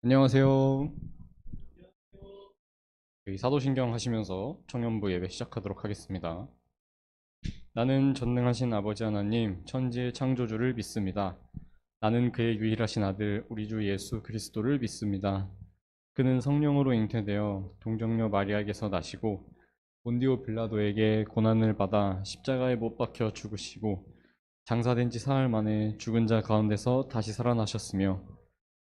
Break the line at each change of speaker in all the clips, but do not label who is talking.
안녕하세요. 저희 사도신경 하시면서 청년부 예배 시작하도록 하겠습니다. 나는 전능하신 아버지 하나님, 천지의 창조주를 믿습니다. 나는 그의 유일하신 아들, 우리 주 예수 그리스도를 믿습니다. 그는 성령으로 잉태되어 동정녀 마리아에게서 나시고 본디오 빌라도에게 고난을 받아 십자가에 못 박혀 죽으시고 장사된 지 사흘 만에 죽은 자 가운데서 다시 살아나셨으며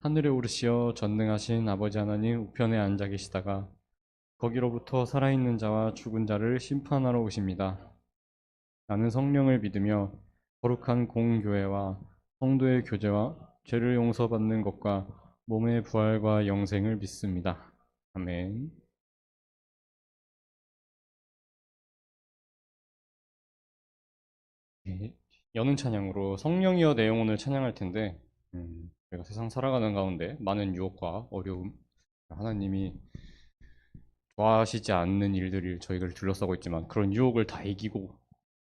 하늘에 오르시어 전능하신 아버지 하나님 우편에 앉아 계시다가 거기로부터 살아있는 자와 죽은 자를 심판하러 오십니다. 나는 성령을 믿으며 거룩한 공교회와 성도의 교제와 죄를 용서받는 것과 몸의 부활과 영생을 믿습니다. 아멘. 네, 여는 찬양으로 성령이여 내 영혼을 찬양할 텐데 저희가 세상 살아가는 가운데 많은 유혹과 어려움, 하나님이 좋아하시지 않는 일들이 저희를 둘러싸고 있지만 그런 유혹을 다 이기고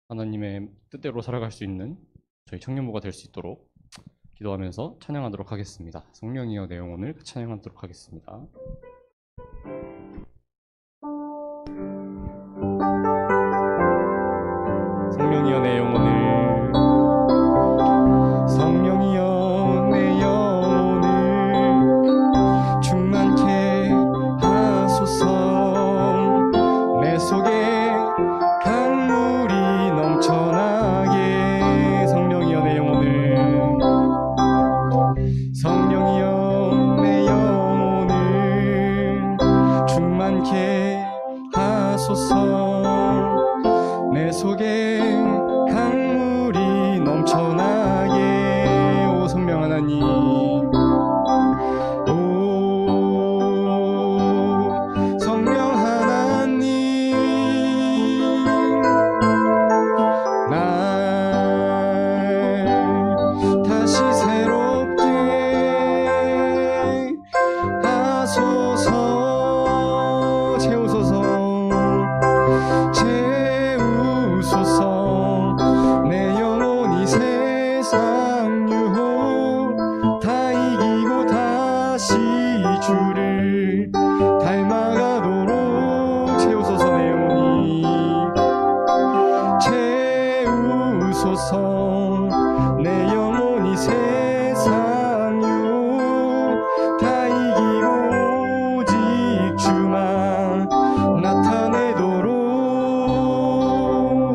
하나님의 뜻대로 살아갈 수 있는 저희 청년부가 될 수 있도록 기도하면서 찬양하도록 하겠습니다. 성령이여 내 영혼을 찬양하도록 하겠습니다. 성령이여 내 영혼을, 성령이여 내 영혼을 충만케 하소서. 내 속에 강물이 넘쳐나게. 성령이여 내 영혼을, 성령이여 내 영혼을 충만케 하소서. 내 속에 강물이 넘쳐나게. 오 성령 하나님, 오 성령 하나님, 날 다시 새롭게 하소서. 채우소서, 채우소서. 내 영혼이 세상 유혹 다 이기고 다시 주를 닮아가도록. 채우소서 내 영혼이, 채우소서. 내 영혼이 세상 유혹 다 이기고 오직 주만 나타내도록.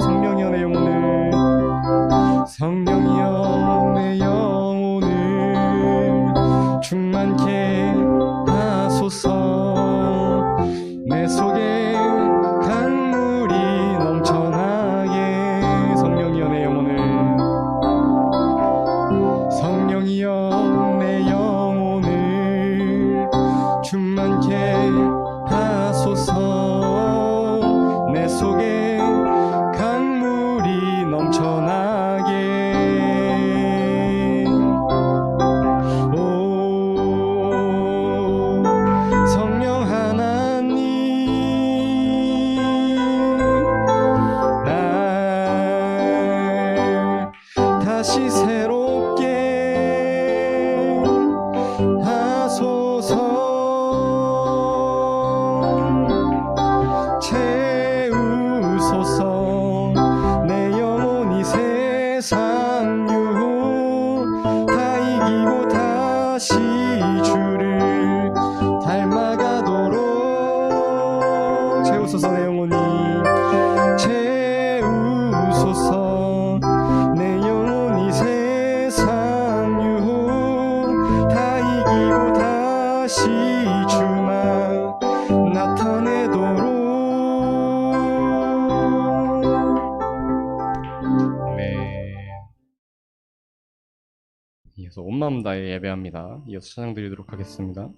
성령이여 내 영혼을, 성령이여 내 영혼을 충만케 하소서. 내 속에 강물이 넘쳐나게. 성령이여 내 영혼을, 성령이여 내 영혼을 충만케 하소서. 내 속에 강물이 넘쳐나게. 오 성령 하나님, 날 다시 새롭게 하소서. 채우소서. 내 영혼이 세상 유혹 다 이기고 다시 주를 닮아가도록. 채우소서 내 영혼이, 채우소서. 내 영혼이 세상 유혹 다 이기고 다시 주만 나타내도록. 아멘. 이어서 온 마음 다해 예배합니다. 이어서 찬양 드리도록 하겠습니다.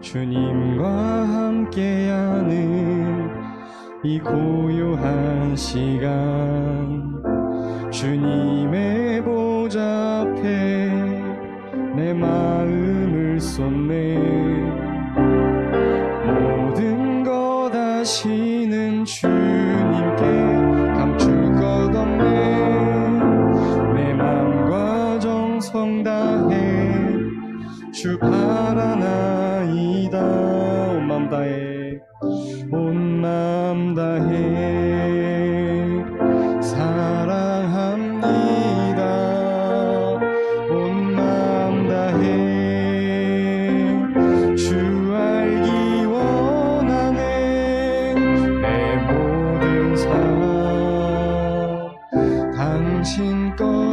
주님과 함께하는 이 고요한 시간, 주님의 보좌 앞에 내 마음을 쏟네.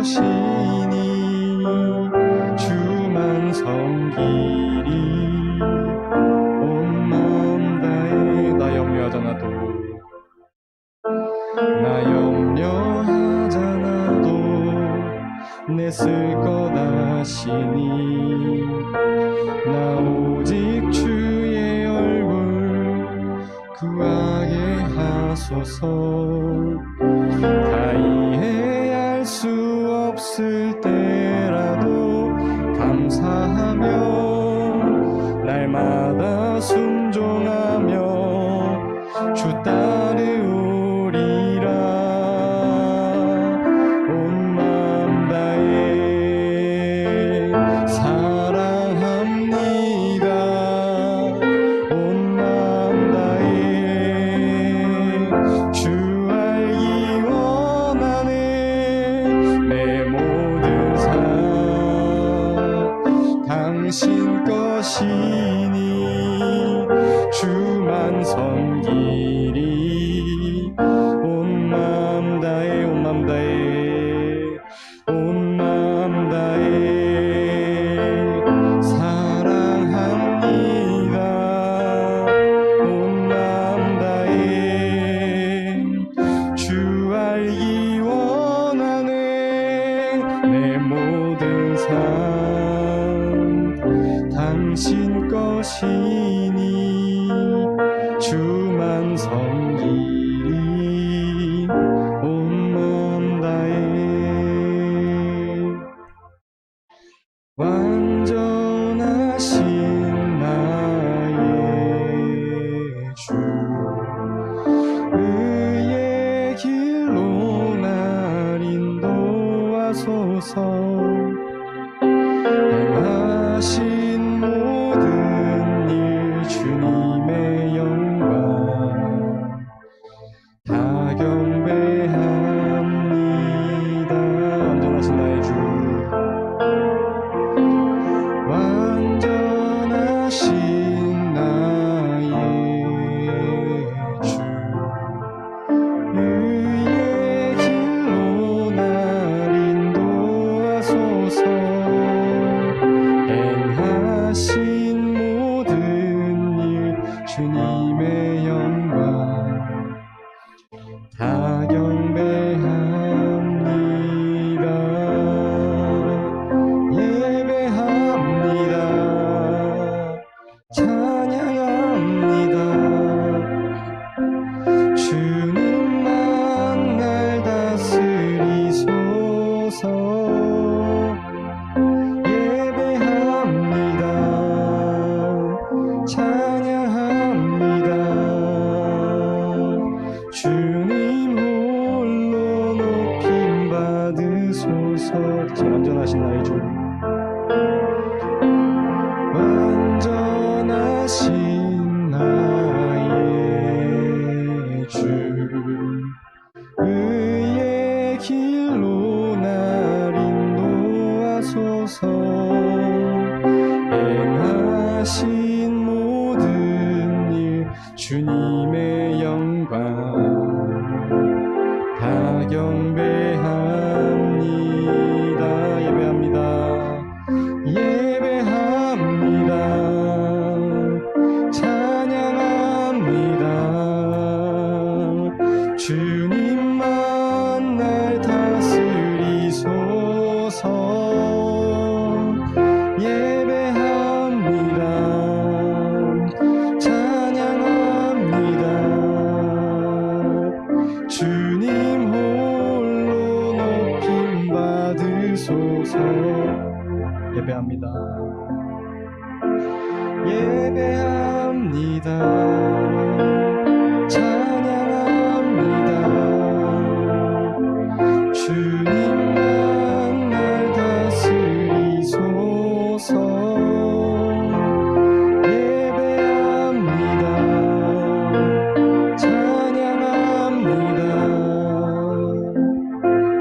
오시니 주만 섬기리 온 마음 다해 나 염려하잖아도 내 쓸 것 아시니 나 오직 주의 얼굴 구하게 하소서 다 이해할 수 없을 때라도 감사하며 날마다 순종하며 주 따르오리라 온 마음 다해 사랑합니다 온 마음 다해 주 알기 원하네 내 모든 삶 당신 것이니 주만 섬기리 온 마음 다해 온 마음 다해 온 마음 다해 사랑합니다 온 마음 다해 주 알기 원하네 내 모든 삶 당신 것이니 주만 섬기리 온 마음 다해 완전하신 나의 주 의의 길로 날 인도하소서 행하신 모든 일 주님의 영광 다 경배합니다 완전하신 나의 주 완전하신 나의 주 의의 길로 날 인도하소서 행하신 모든 일 주님의 영광 다 경배합니다 예배합니다 찬양합니다 주님만 날 다스리소서 예배합니다 찬양합니다 주님 홀로 높임 받으소서 다시 완전하신 나의 주 완전하신 나의 주 의의 길로 날 인도하소서 행하신 모든 일 주님의 영광 다 경배합니다 예배합니다 찬양합니다 주님만 날 다스리소서 예배합니다 찬양합니다 주님 홀로 높임 받으소서 예배합니다 예배합니다 찬양합니다 주님만 날 다스리소서 예배합니다 찬양합니다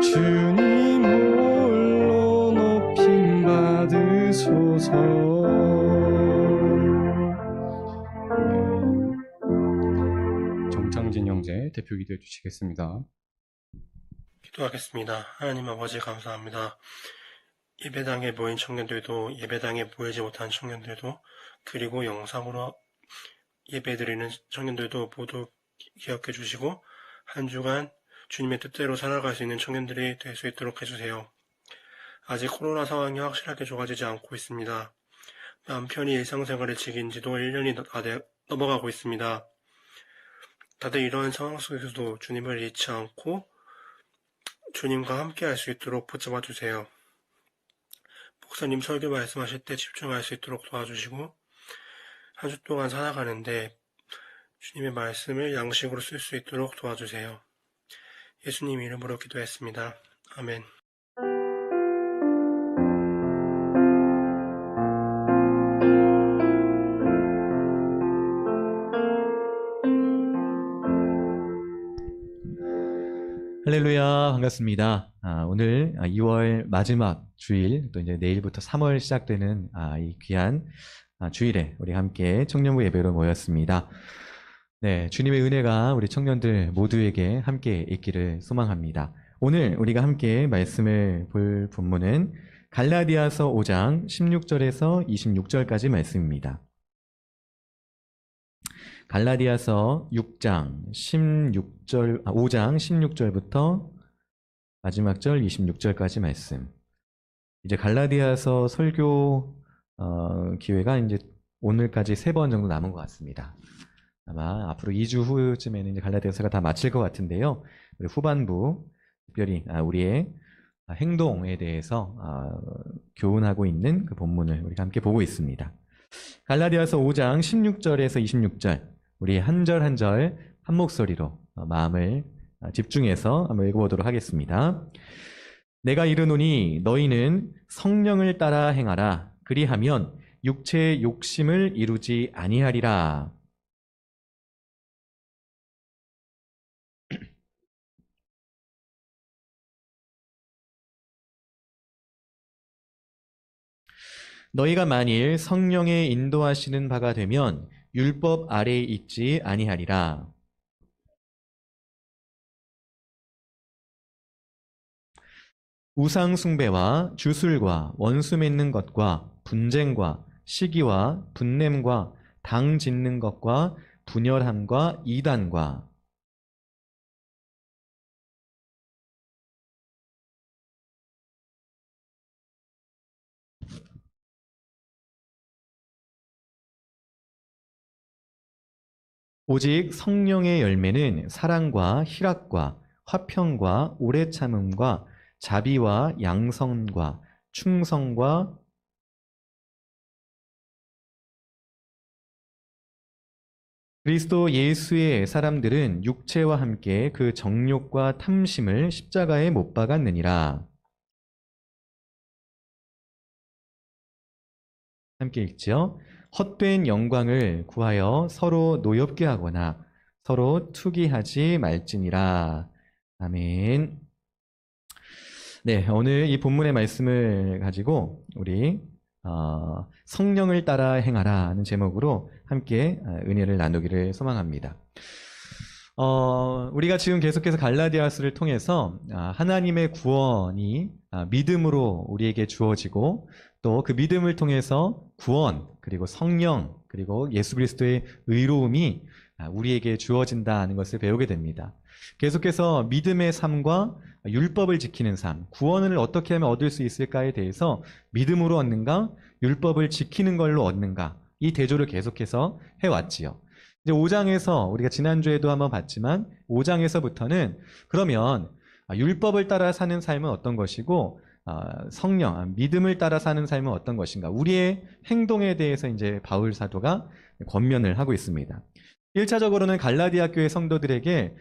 주님 홀로 높임 받으소서 정창진 형제 대표 기도해 주시겠습니다.
기도하겠습니다. 하나님 아버지 감사합니다. 예배당에 모인 청년들도, 예배당에 모이지 못한 청년들도, 그리고 영상으로 예배드리는 청년들도 모두 기억해 주시고 한 주간 주님의 뜻대로 살아갈 수 있는 청년들이 될 수 있도록 해주세요. 아직 코로나 상황이 확실하게 좋아지지 않고 있습니다. 마음 편히 일상생활을 즐긴 지도 1년이 넘어가고 있습니다. 다들 이러한 상황 속에서도 주님을 잃지 않고 주님과 함께 할 수 있도록 붙잡아 주세요. 목사님 설교 말씀하실 때 집중할 수 있도록 도와주시고 한 주 동안 살아가는데 주님의 말씀을 양식으로 쓸 수 있도록 도와주세요. 예수님 이름으로 기도했습니다. 아멘.
할렐루야, 반갑습니다. 오늘 2월 마지막 주일, 또 이제 내일부터 3월 시작되는 이 귀한 주일에 우리 함께 청년부 예배로 모였습니다. 네, 주님의 은혜가 우리 청년들 모두에게 함께 있기를 소망합니다. 오늘 우리가 함께 말씀을 볼 본문은 갈라디아서 5장 16절에서 26절까지 말씀입니다. 갈라디아서 5장 16절부터 마지막 절 26절까지 말씀. 이제 갈라디아서 설교 기회가 이제 오늘까지 3번 정도 남은 것 같습니다. 아마 앞으로 2주 후쯤에는 이제 갈라디아서가 다 마칠 것 같은데요. 우리 후반부 특별히 우리의 행동에 대해서 교훈하고 있는 그 본문을 우리가 함께 보고 있습니다. 갈라디아서 5장 16절에서 26절 우리 한 절 한 절 한 목소리로 마음을 집중해서 한번 읽어보도록 하겠습니다. 내가 이르노니 너희는 성령을 따라 행하라. 그리하면 육체의 욕심을 이루지 아니하리라. 너희가 만일 성령의 인도하시는 바가 되면 율법 아래에 있지 아니하리라. 우상 숭배와 주술과 원수 맺는 것과 분쟁과 시기와 분냄과 당 짓는 것과 분열함과 이단과 오직 성령의 열매는 사랑과 희락과 화평과 오래 참음과 자비와 양선과 충성과 그리스도 예수의 사람들은 육체와 함께 그 정욕과 탐심을 십자가에 못 박았느니라. 함께 읽죠. 헛된 영광을 구하여 서로 노엽게 하거나 서로 투기하지 말지니라. 아멘. 네, 오늘 이 본문의 말씀을 가지고 우리 성령을 따라 행하라 하는 제목으로 함께 은혜를 나누기를 소망합니다. 우리가 지금 계속해서 갈라디아서를 통해서 하나님의 구원이 믿음으로 우리에게 주어지고 또 그 믿음을 통해서 구원, 그리고 성령, 그리고 예수 그리스도의 의로움이 우리에게 주어진다는 것을 배우게 됩니다. 계속해서 믿음의 삶과 율법을 지키는 삶, 구원을 어떻게 하면 얻을 수 있을까에 대해서 믿음으로 얻는가, 율법을 지키는 걸로 얻는가, 이 대조를 계속해서 해왔지요. 이제 5장에서 우리가 지난주에도 한번 봤지만 5장에서부터는 그러면 율법을 따라 사는 삶은 어떤 것이고 성령, 믿음을 따라 사는 삶은 어떤 것인가, 우리의 행동에 대해서 이제 바울 사도가 권면을 하고 있습니다. 1차적으로는 갈라디아 교회 성도들에게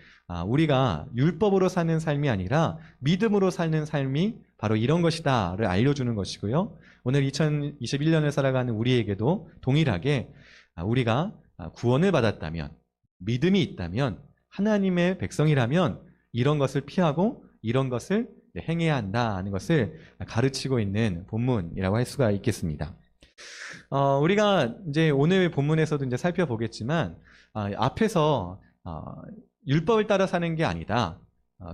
우리가 율법으로 사는 삶이 아니라 믿음으로 사는 삶이 바로 이런 것이다를 알려주는 것이고요. 오늘 2021년을 살아가는 우리에게도 동일하게 우리가 구원을 받았다면, 믿음이 있다면, 하나님의 백성이라면 이런 것을 피하고 이런 것을 행해야 한다는 것을 가르치고 있는 본문이라고 할 수가 있겠습니다. 우리가 이제 오늘 본문에서도 이제 살펴보겠지만 앞에서 율법을 따라 사는 게 아니다.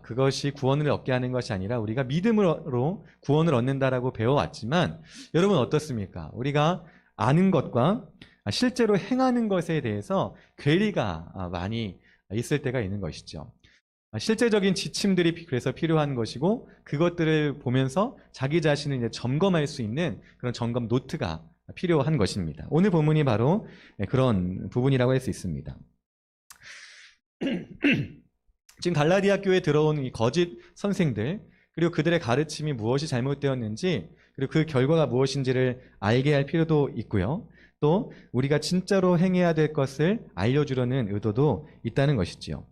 그것이 구원을 얻게 하는 것이 아니라 우리가 믿음으로 구원을 얻는다라고 배워왔지만 여러분 어떻습니까? 우리가 아는 것과 실제로 행하는 것에 대해서 괴리가 많이 있을 때가 있는 것이죠. 실제적인 지침들이 그래서 필요한 것이고 그것들을 보면서 자기 자신을 이제 점검할 수 있는 그런 점검 노트가 필요한 것입니다. 오늘 본문이 바로 그런 부분이라고 할 수 있습니다. 지금 갈라디아 교회에 들어온 이 거짓 선생들 그리고 그들의 가르침이 무엇이 잘못되었는지 그리고 그 결과가 무엇인지를 알게 할 필요도 있고요. 또 우리가 진짜로 행해야 될 것을 알려주려는 의도도 있다는 것이지요.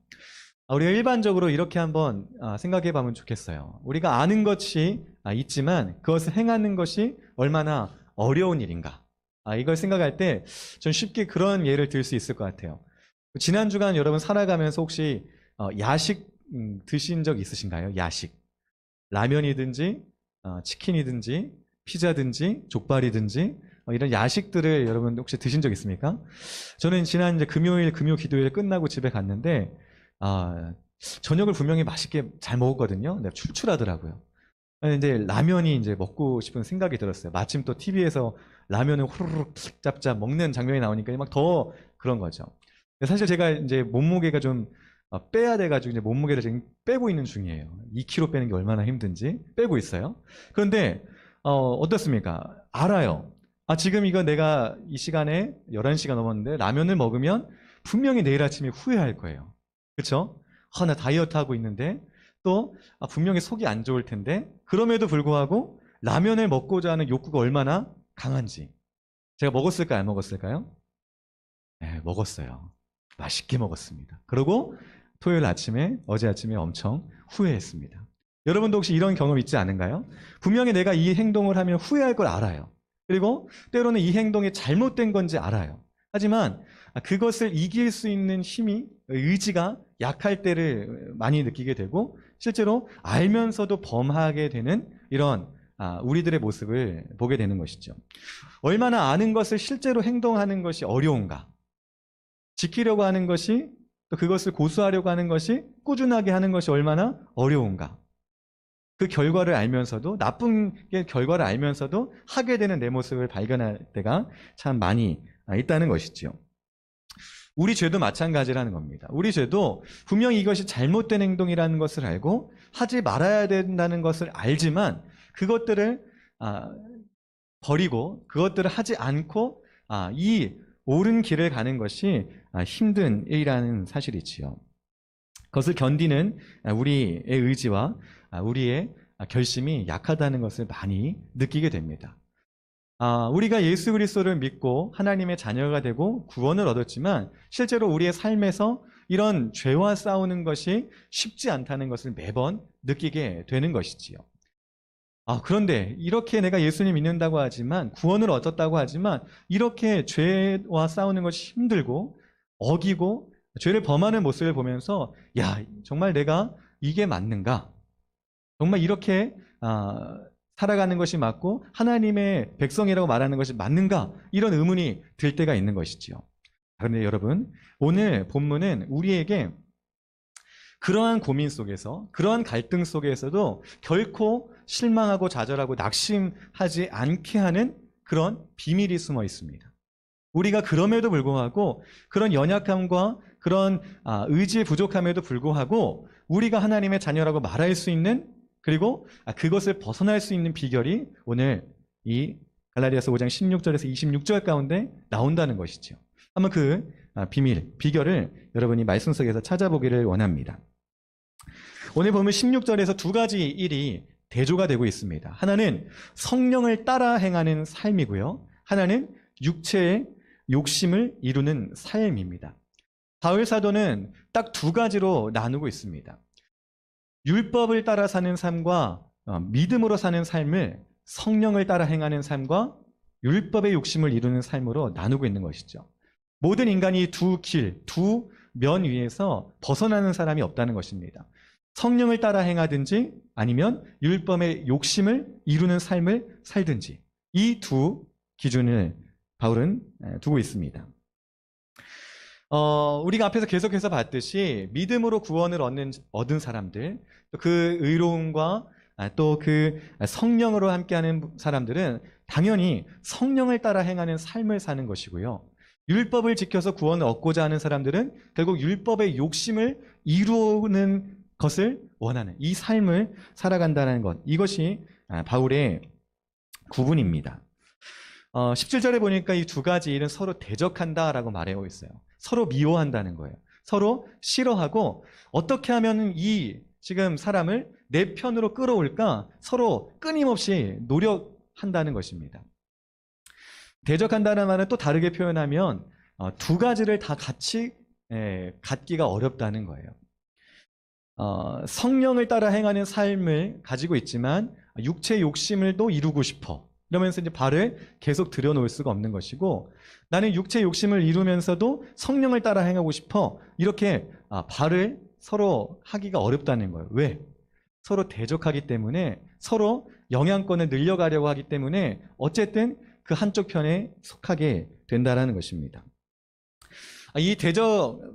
우리가 일반적으로 이렇게 한번 생각해 보면 좋겠어요. 우리가 아는 것이 있지만 그것을 행하는 것이 얼마나 어려운 일인가. 이걸 생각할 때 좀 쉽게 그런 예를 들 수 있을 것 같아요. 지난 주간 여러분 살아가면서 혹시 야식 드신 적 있으신가요? 야식. 라면이든지 치킨이든지 피자든지 족발이든지 이런 야식들을 여러분 혹시 드신 적 있습니까? 저는 지난 이제 금요일 금요 기도회 끝나고 집에 갔는데 저녁을 분명히 맛있게 잘 먹었거든요. 근데 출출하더라고요. 근데 라면이 이제 먹고 싶은 생각이 들었어요. 마침 또 TV에서 라면을 후루룩 짭짭 먹는 장면이 나오니까 막 더 그런 거죠. 사실 제가 이제 몸무게가 좀 빼야 돼가지고 이제 몸무게를 지금 빼고 있는 중이에요. 2kg 빼는 게 얼마나 힘든지 빼고 있어요. 그런데 어떻습니까? 알아요. 지금 이거 내가 이 시간에 11시가 넘었는데 라면을 먹으면 분명히 내일 아침에 후회할 거예요. 그렇죠? 나 다이어트 하고 있는데 또 분명히 속이 안 좋을 텐데 그럼에도 불구하고 라면을 먹고자 하는 욕구가 얼마나 강한지 제가 먹었을까요? 안 먹었을까요? 네, 먹었어요. 맛있게 먹었습니다. 그리고 토요일 아침에 어제 아침에 엄청 후회했습니다. 여러분도 혹시 이런 경험 있지 않은가요? 분명히 내가 이 행동을 하면 후회할 걸 알아요. 그리고 때로는 이 행동이 잘못된 건지 알아요. 하지만 그것을 이길 수 있는 힘이 의지가 약할 때를 많이 느끼게 되고 실제로 알면서도 범하게 되는 이런 우리들의 모습을 보게 되는 것이죠. 얼마나 아는 것을 실제로 행동하는 것이 어려운가. 지키려고 하는 것이 또 그것을 고수하려고 하는 것이 꾸준하게 하는 것이 얼마나 어려운가. 그 결과를 알면서도 나쁜 결과를 알면서도 하게 되는 내 모습을 발견할 때가 참 많이 있다는 것이죠. 우리 죄도 마찬가지라는 겁니다. 우리 죄도 분명히 이것이 잘못된 행동이라는 것을 알고 하지 말아야 된다는 것을 알지만 그것들을 버리고 그것들을 하지 않고 이 옳은 길을 가는 것이 힘든 일이라는 사실이지요. 그것을 견디는 우리의 의지와 우리의 결심이 약하다는 것을 많이 느끼게 됩니다. 우리가 예수 그리스도를 믿고 하나님의 자녀가 되고 구원을 얻었지만 실제로 우리의 삶에서 이런 죄와 싸우는 것이 쉽지 않다는 것을 매번 느끼게 되는 것이지요. 그런데 이렇게 내가 예수님 믿는다고 하지만 구원을 얻었다고 하지만 이렇게 죄와 싸우는 것이 힘들고 어기고 죄를 범하는 모습을 보면서 정말 내가 이게 맞는가? 정말 이렇게 살아가는 것이 맞고 하나님의 백성이라고 말하는 것이 맞는가? 이런 의문이 들 때가 있는 것이지요. 그런데 여러분 오늘 본문은 우리에게 그러한 고민 속에서 그러한 갈등 속에서도 결코 실망하고 좌절하고 낙심하지 않게 하는 그런 비밀이 숨어 있습니다. 우리가 그럼에도 불구하고 그런 연약함과 그런 의지의 부족함에도 불구하고 우리가 하나님의 자녀라고 말할 수 있는 그리고 그것을 벗어날 수 있는 비결이 오늘 이 갈라디아서 5장 16절에서 26절 가운데 나온다는 것이죠. 한번 그 비결을 여러분이 말씀 속에서 찾아보기를 원합니다. 오늘 보면 16절에서 두 가지 일이 대조가 되고 있습니다. 하나는 성령을 따라 행하는 삶이고요. 하나는 육체의 욕심을 이루는 삶입니다. 바울 사도는 딱 두 가지로 나누고 있습니다. 율법을 따라 사는 삶과 믿음으로 사는 삶을 성령을 따라 행하는 삶과 율법의 욕심을 이루는 삶으로 나누고 있는 것이죠. 모든 인간이 두 면 위에서 벗어나는 사람이 없다는 것입니다. 성령을 따라 행하든지 아니면 율법의 욕심을 이루는 삶을 살든지 이 두 기준을 바울은 두고 있습니다. 우리가 앞에서 계속해서 봤듯이 믿음으로 구원을 얻은 사람들, 또 그 의로움과 또 그 성령으로 함께하는 사람들은 당연히 성령을 따라 행하는 삶을 사는 것이고요. 율법을 지켜서 구원을 얻고자 하는 사람들은 결국 율법의 욕심을 이루는 것을 원하는 이 삶을 살아간다는 것. 이것이 바울의 구분입니다. 17절에 보니까 이 두 가지 일은 서로 대적한다라고 말하고 있어요. 서로 미워한다는 거예요. 서로 싫어하고 어떻게 하면 이 지금 사람을 내 편으로 끌어올까 서로 끊임없이 노력한다는 것입니다. 대적한다는 말은 또 다르게 표현하면 두 가지를 다 같이 갖기가 어렵다는 거예요. 성령을 따라 행하는 삶을 가지고 있지만 육체의 욕심을 또 이루고 싶어. 이러면서 이제 발을 계속 들여놓을 수가 없는 것이고, 나는 육체의 욕심을 이루면서도 성령을 따라 행하고 싶어. 이렇게 발을 서로 하기가 어렵다는 거예요. 왜? 서로 대적하기 때문에, 서로 영향권을 늘려가려고 하기 때문에 어쨌든 그 한쪽 편에 속하게 된다는 것입니다. 이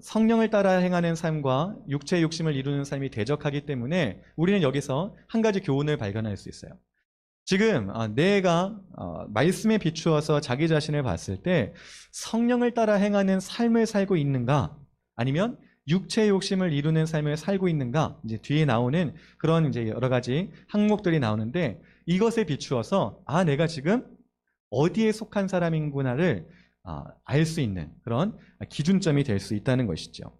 성령을 따라 행하는 삶과 육체의 욕심을 이루는 삶이 대적하기 때문에 우리는 여기서 한 가지 교훈을 발견할 수 있어요. 지금 내가 말씀에 비추어서 자기 자신을 봤을 때 성령을 따라 행하는 삶을 살고 있는가, 아니면 육체의 욕심을 이루는 삶을 살고 있는가, 이제 뒤에 나오는 그런 이제 여러 가지 항목들이 나오는데, 이것에 비추어서 내가 지금 어디에 속한 사람인구나를 알 수 있는 그런 기준점이 될 수 있다는 것이죠.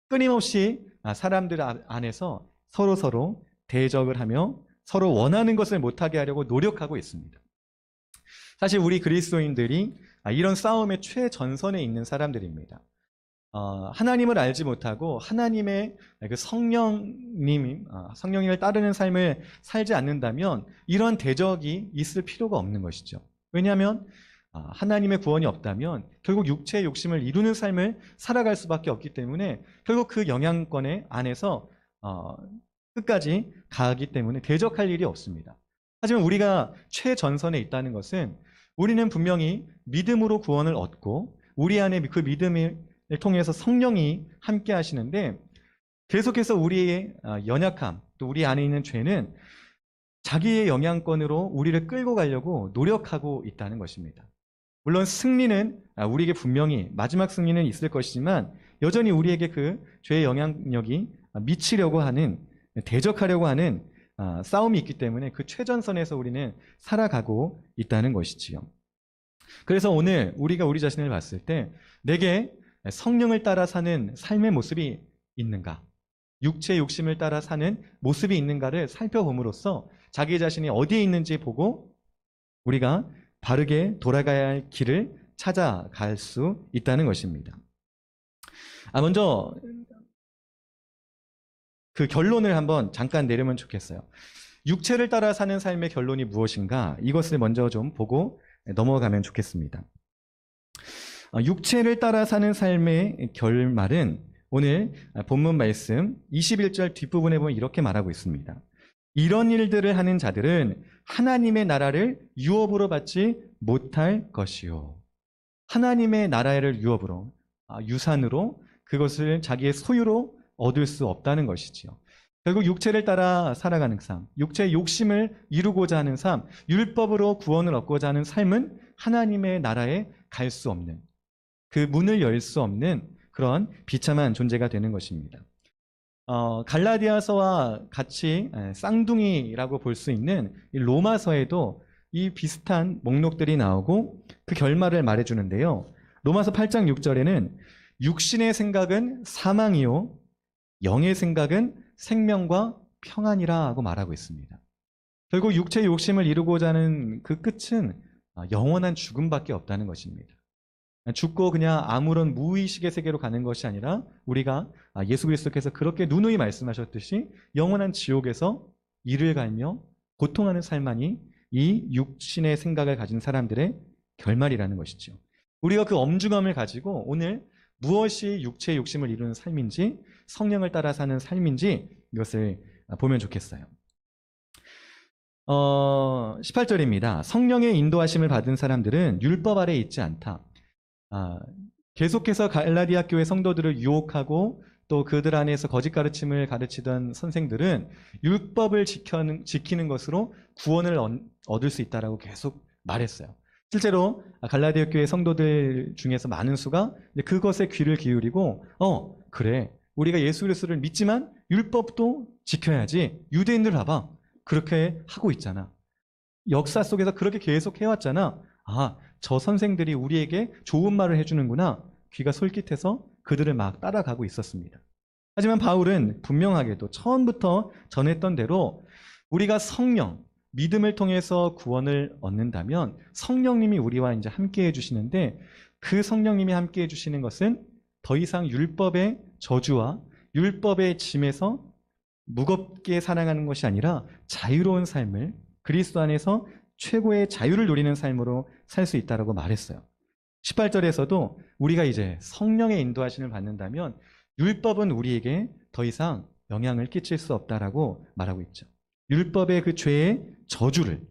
끊임없이 사람들 안에서 서로 대적을 하며 서로 원하는 것을 못하게 하려고 노력하고 있습니다. 사실 우리 그리스도인들이 이런 싸움의 최전선에 있는 사람들입니다. 하나님을 알지 못하고 하나님의 그 성령님을 따르는 삶을 살지 않는다면 이런 대적이 있을 필요가 없는 것이죠. 왜냐하면 하나님의 구원이 없다면 결국 육체의 욕심을 이루는 삶을 살아갈 수밖에 없기 때문에 결국 그 영향권 안에서 끝까지 가기 때문에 대적할 일이 없습니다. 하지만 우리가 최전선에 있다는 것은 우리는 분명히 믿음으로 구원을 얻고 우리 안에 그 믿음을 통해서 성령이 함께 하시는데, 계속해서 우리의 연약함, 또 우리 안에 있는 죄는 자기의 영향권으로 우리를 끌고 가려고 노력하고 있다는 것입니다. 물론 승리는 우리에게 분명히 마지막 승리는 있을 것이지만 여전히 우리에게 그 죄의 영향력이 미치려고 하는, 대적하려고 하는 싸움이 있기 때문에 그 최전선에서 우리는 살아가고 있다는 것이지요. 그래서 오늘 우리가 우리 자신을 봤을 때 내게 성령을 따라 사는 삶의 모습이 있는가, 육체의 욕심을 따라 사는 모습이 있는가를 살펴봄으로써 자기 자신이 어디에 있는지 보고 우리가 바르게 돌아가야 할 길을 찾아갈 수 있다는 것입니다. 먼저 그 결론을 한번 잠깐 내리면 좋겠어요. 육체를 따라 사는 삶의 결론이 무엇인가, 이것을 먼저 좀 보고 넘어가면 좋겠습니다. 육체를 따라 사는 삶의 결말은 오늘 본문 말씀 21절 뒷부분에 보면 이렇게 말하고 있습니다. 이런 일들을 하는 자들은 하나님의 나라를 유업으로 받지 못할 것이요. 하나님의 나라를 유업으로, 유산으로, 그것을 자기의 소유로 얻을 수 없다는 것이지요. 결국 육체를 따라 살아가는 삶, 육체의 욕심을 이루고자 하는 삶, 율법으로 구원을 얻고자 하는 삶은 하나님의 나라에 갈 수 없는, 그 문을 열 수 없는 그런 비참한 존재가 되는 것입니다. 갈라디아서와 같이 쌍둥이라고 볼 수 있는 이 로마서에도 이 비슷한 목록들이 나오고 그 결말을 말해주는데요. 로마서 8장 6절에는 육신의 생각은 사망이요 영의 생각은 생명과 평안이라 하고 말하고 있습니다. 결국 육체의 욕심을 이루고자 하는 그 끝은 영원한 죽음밖에 없다는 것입니다. 죽고 그냥 아무런 무의식의 세계로 가는 것이 아니라 우리가 예수 그리스도께서 그렇게 누누이 말씀하셨듯이 영원한 지옥에서 이를 갈며 고통하는 삶만이 이 육신의 생각을 가진 사람들의 결말이라는 것이죠. 우리가 그 엄중함을 가지고 오늘 무엇이 육체의 욕심을 이루는 삶인지, 성령을 따라 사는 삶인지 이것을 보면 좋겠어요. 18절입니다. 성령의 인도하심을 받은 사람들은 율법 아래 있지 않다. 계속해서 갈라디아 교회 성도들을 유혹하고 또 그들 안에서 거짓 가르침을 가르치던 선생들은 율법을 지키는 것으로 구원을 얻을 수 있다라고 계속 말했어요. 실제로 갈라디아 교회 성도들 중에서 많은 수가 그것에 귀를 기울이고 그래, 우리가 예수 그리스도를 믿지만 율법도 지켜야지. 유대인들 봐봐, 그렇게 하고 있잖아. 역사 속에서 그렇게 계속 해왔잖아. 저 선생들이 우리에게 좋은 말을 해주는구나. 귀가 솔깃해서 그들을 막 따라가고 있었습니다. 하지만 바울은 분명하게도 처음부터 전했던 대로 우리가 성령, 믿음을 통해서 구원을 얻는다면 성령님이 우리와 이제 함께 해주시는데, 그 성령님이 함께 해주시는 것은 더 이상 율법의 저주와 율법의 짐에서 무겁게 살아가는 것이 아니라 자유로운 삶을, 그리스도 안에서 최고의 자유를 누리는 삶으로 살 수 있다고 말했어요. 18절에서도 우리가 이제 성령의 인도하심을 받는다면 율법은 우리에게 더 이상 영향을 끼칠 수 없다라고 말하고 있죠. 율법의 그 죄의 저주를,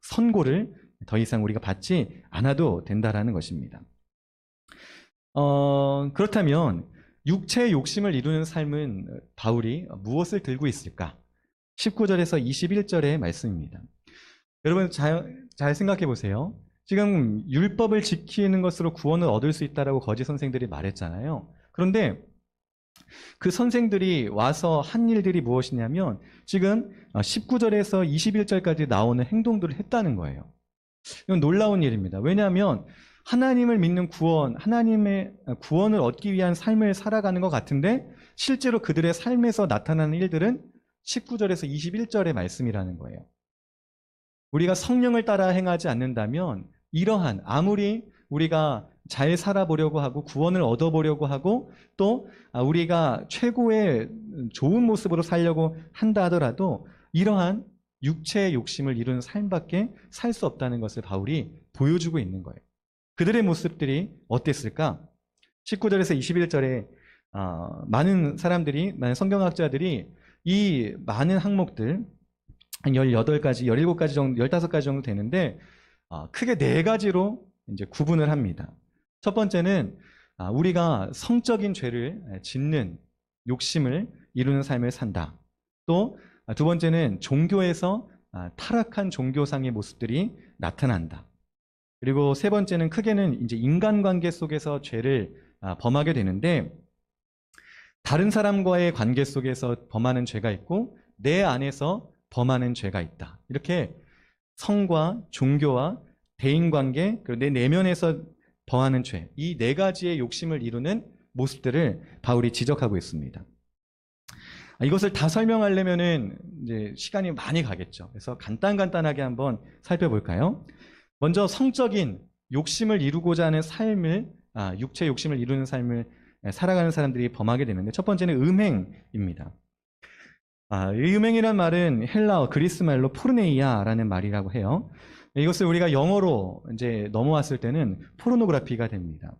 선고를 더 이상 우리가 받지 않아도 된다라는 것입니다. 그렇다면 육체의 욕심을 이루는 삶은 바울이 무엇을 들고 있을까? 19절에서 21절의 말씀입니다. 여러분 잘 생각해 보세요. 지금 율법을 지키는 것으로 구원을 얻을 수 있다라고 거짓 선생들이 말했잖아요. 그런데 그 선생들이 와서 한 일들이 무엇이냐면 지금 19절에서 21절까지 나오는 행동들을 했다는 거예요. 이건 놀라운 일입니다. 왜냐하면 하나님을 믿는 구원, 하나님의 구원을 얻기 위한 삶을 살아가는 것 같은데 실제로 그들의 삶에서 나타나는 일들은 19절에서 21절의 말씀이라는 거예요. 우리가 성령을 따라 행하지 않는다면 이러한, 아무리 우리가 잘 살아보려고 하고 구원을 얻어보려고 하고 또 우리가 최고의 좋은 모습으로 살려고 한다 하더라도 이러한 육체의 욕심을 이루는 삶밖에 살 수 없다는 것을 바울이 보여주고 있는 거예요. 그들의 모습들이 어땠을까? 19절에서 21절에 많은 사람들이, 많은 성경학자들이 이 많은 항목들 한 18가지, 17가지 정도, 15가지 정도 되는데 크게 4가지로 이제 구분을 합니다. 첫 번째는 우리가 성적인 죄를 짓는 욕심을 이루는 삶을 산다. 또 두 번째는 종교에서 타락한 종교상의 모습들이 나타난다. 그리고 세 번째는 크게는 이제 인간관계 속에서 죄를 범하게 되는데 다른 사람과의 관계 속에서 범하는 죄가 있고 내 안에서 범하는 죄가 있다. 이렇게 성과 종교와 대인관계 그리고 내 내면에서 범하는 죄, 이 4가지의 욕심을 이루는 모습들을 바울이 지적하고 있습니다. 이것을 다 설명하려면은 이제 시간이 많이 가겠죠. 그래서 간단하게 한번 살펴볼까요? 먼저 성적인 욕심을 이루고자 하는 삶을, 육체 욕심을 이루는 삶을 살아가는 사람들이 범하게 되는데 첫 번째는 음행입니다. 이 음행이란 말은 헬라어 그리스 말로 포르네이아라는 말이라고 해요. 이것을 우리가 영어로 이제 넘어왔을 때는 포르노그라피가 됩니다.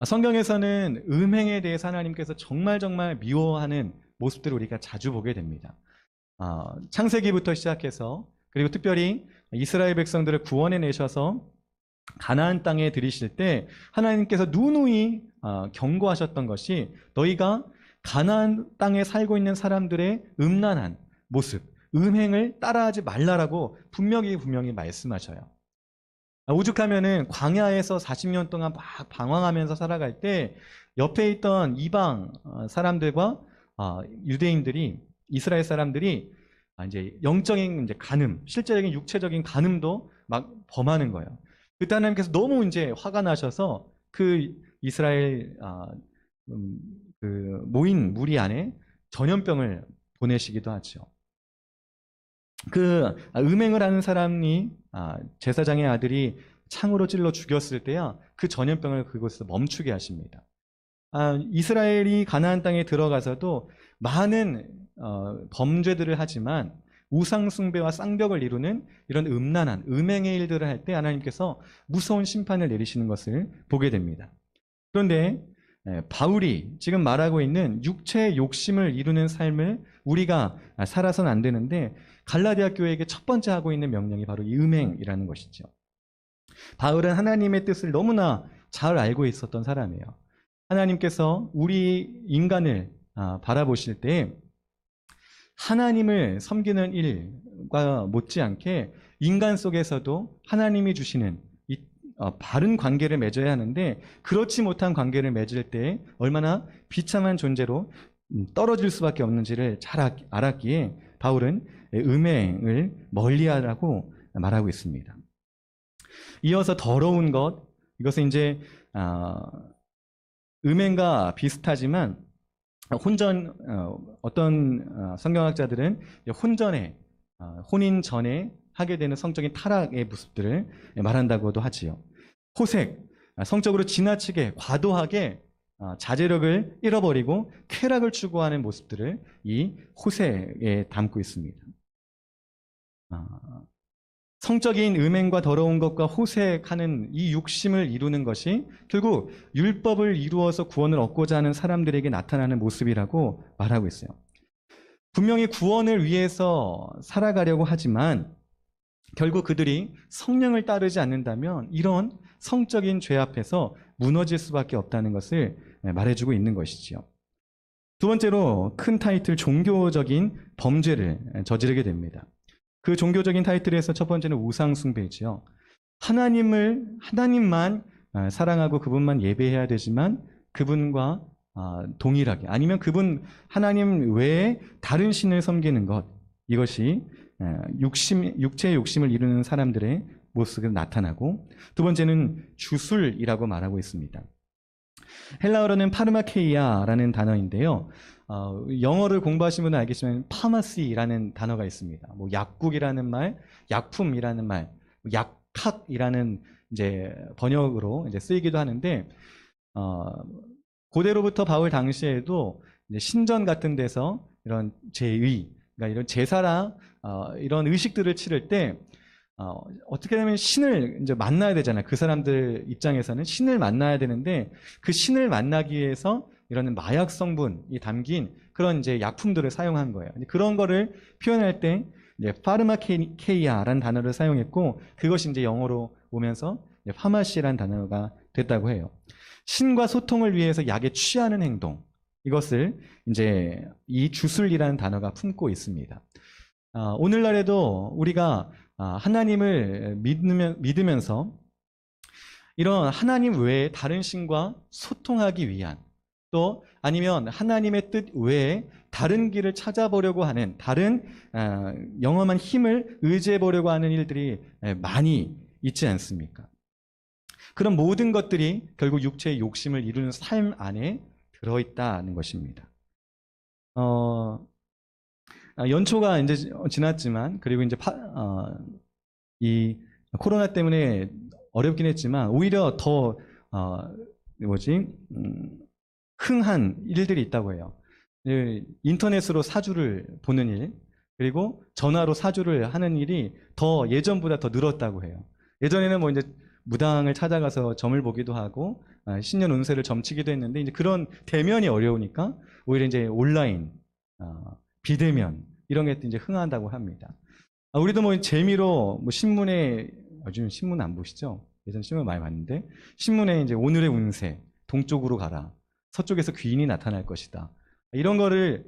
성경에서는 음행에 대해서 하나님께서 정말 미워하는 모습들을 우리가 자주 보게 됩니다. 창세기부터 시작해서 그리고 특별히 이스라엘 백성들을 구원해 내셔서 가나안 땅에 들이실 때 하나님께서 누누이 경고하셨던 것이 너희가 가나안 땅에 살고 있는 사람들의 음란한 모습, 음행을 따라하지 말라라고 분명히 말씀하셔요. 오죽하면은 광야에서 40년 동안 막 방황하면서 살아갈 때 옆에 있던 이방 사람들과 유대인들이, 이스라엘 사람들이 이제 영적인 이제 간음, 실제적인 육체적인 간음도 막 범하는 거예요. 그때 하나님께서 너무 이제 화가 나셔서 그 이스라엘 그 모인 무리 안에 전염병을 보내시기도 하죠. 그 음행을 하는 사람이 제사장의 아들이 창으로 찔러 죽였을 때야 그 전염병을 그곳에서 멈추게 하십니다. 이스라엘이 가나안 땅에 들어가서도 많은 범죄들을 하지만 우상 숭배와 쌍벽을 이루는 이런 음란한 음행의 일들을 할 때 하나님께서 무서운 심판을 내리시는 것을 보게 됩니다. 그런데 바울이 지금 말하고 있는 육체의 욕심을 이루는 삶을 우리가 살아서는 안 되는데 갈라디아 교회에게 첫 번째 하고 있는 명령이 바로 이 음행이라는 것이죠. 바울은 하나님의 뜻을 너무나 잘 알고 있었던 사람이에요. 하나님께서 우리 인간을 바라보실 때 하나님을 섬기는 일과 못지않게 인간 속에서도 하나님이 주시는 바른 관계를 맺어야 하는데, 그렇지 못한 관계를 맺을 때 얼마나 비참한 존재로 떨어질 수밖에 없는지를 잘 알았기에 바울은 음행을 멀리하라고 말하고 있습니다. 이어서 더러운 것, 이것은 이제 음행과 비슷하지만 어떤 성경학자들은 혼인 전에 하게 되는 성적인 타락의 모습들을 말한다고도 하지요. 호색, 성적으로 지나치게 과도하게 자제력을 잃어버리고 쾌락을 추구하는 모습들을 이 호색에 담고 있습니다. 성적인 음행과 더러운 것과 호색하는 이 욕심을 이루는 것이 결국 율법을 이루어서 구원을 얻고자 하는 사람들에게 나타나는 모습이라고 말하고 있어요. 분명히 구원을 위해서 살아가려고 하지만 결국 그들이 성령을 따르지 않는다면 이런 성적인 죄 앞에서 무너질 수밖에 없다는 것을 말해주고 있는 것이지요. 두 번째로 큰 타이틀, 종교적인 범죄를 저지르게 됩니다. 그 종교적인 타이틀에서 첫 번째는 우상숭배이지요. 하나님만 사랑하고 그분만 예배해야 되지만 그분과 동일하게, 아니면 그분 하나님 외에 다른 신을 섬기는 것, 이것이 육체의 욕심을 이루는 사람들의 모습으로 나타나고, 두 번째는 주술이라고 말하고 있습니다. 헬라어로는 파르마케이아라는 단어인데요. 영어를 공부하신 분은 알겠지만 파마시라는 단어가 있습니다. 뭐 약국이라는 말, 약품이라는 말, 약학이라는 이제 번역으로 이제 쓰이기도 하는데, 고대로부터 바울 당시에도 이제 신전 같은 데서 이런 제의, 그러니까 이런 제사랑 이런 의식들을 치를 때 어떻게 되면 신을 이제 만나야 되잖아요. 그 사람들 입장에서는 신을 만나야 되는데 그 신을 만나기 위해서 이런 마약 성분이 담긴 그런 이제 약품들을 사용한 거예요. 그런 거를 표현할 때 이제 파르마케이아라는 단어를 사용했고, 그것이 이제 영어로 오면서 파마시라는 단어가 됐다고 해요. 신과 소통을 위해서 약에 취하는 행동, 이것을 이제 이 주술이라는 단어가 품고 있습니다. 오늘날에도 우리가 하나님을 믿으면서 이런 하나님 외에 다른 신과 소통하기 위한, 또 아니면 하나님의 뜻 외에 다른 길을 찾아보려고 하는, 다른 영험한 힘을 의지해 보려고 하는 일들이 많이 있지 않습니까? 그런 모든 것들이 결국 육체의 욕심을 이루는 삶 안에 들어있다는 것입니다. 연초가 이제 지났지만, 그리고 이제 이 코로나 때문에 어렵긴 했지만 오히려 더 흥한 일들이 있다고 해요. 인터넷으로 사주를 보는 일, 그리고 전화로 사주를 하는 일이 더 예전보다 더 늘었다고 해요. 예전에는 뭐 이제 무당을 찾아가서 점을 보기도 하고 신년 운세를 점치기도 했는데, 이제 그런 대면이 어려우니까 오히려 이제 온라인, 비대면 이런 게 이제 흥한다고 합니다. 우리도 뭐 재미로 뭐 신문에, 요즘 신문 안 보시죠? 예전 신문 많이 봤는데, 신문에 이제 오늘의 운세, 동쪽으로 가라, 서쪽에서 귀인이 나타날 것이다, 이런 거를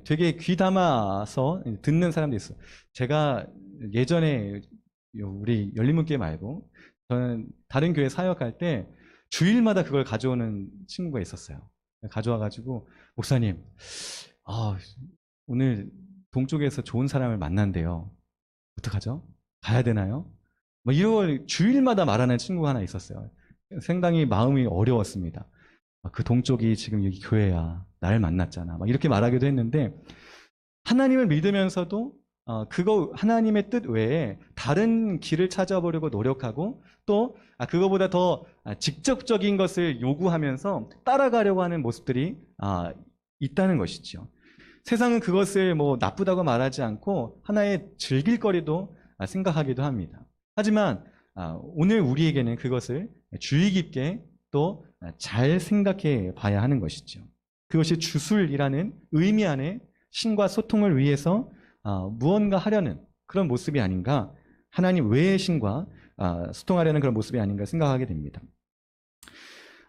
되게 귀 담아서 듣는 사람도 있어요. 제가 예전에 우리 열린문교회 말고 저는 다른 교회 사역할 때 주일마다 그걸 가져오는 친구가 있었어요. 가져와가지고, 목사님, 오늘 동쪽에서 좋은 사람을 만난대요. 어떡하죠? 가야 되나요? 뭐 이런 걸 주일마다 말하는 친구가 하나 있었어요. 상당히 마음이 어려웠습니다. 그 동쪽이 지금 여기 교회야, 나를 만났잖아, 막 이렇게 말하기도 했는데, 하나님을 믿으면서도 그거 하나님의 뜻 외에 다른 길을 찾아보려고 노력하고, 또 그거보다 더 직접적인 것을 요구하면서 따라가려고 하는 모습들이 있다는 것이죠. 세상은 그것을 뭐 나쁘다고 말하지 않고 하나의 즐길거리도 생각하기도 합니다. 하지만 오늘 우리에게는 그것을 주의 깊게 또 잘 생각해 봐야 하는 것이죠. 그것이 주술이라는 의미 안에 신과 소통을 위해서 무언가 하려는 그런 모습이 아닌가, 하나님 외의 신과 소통하려는 그런 모습이 아닌가 생각하게 됩니다.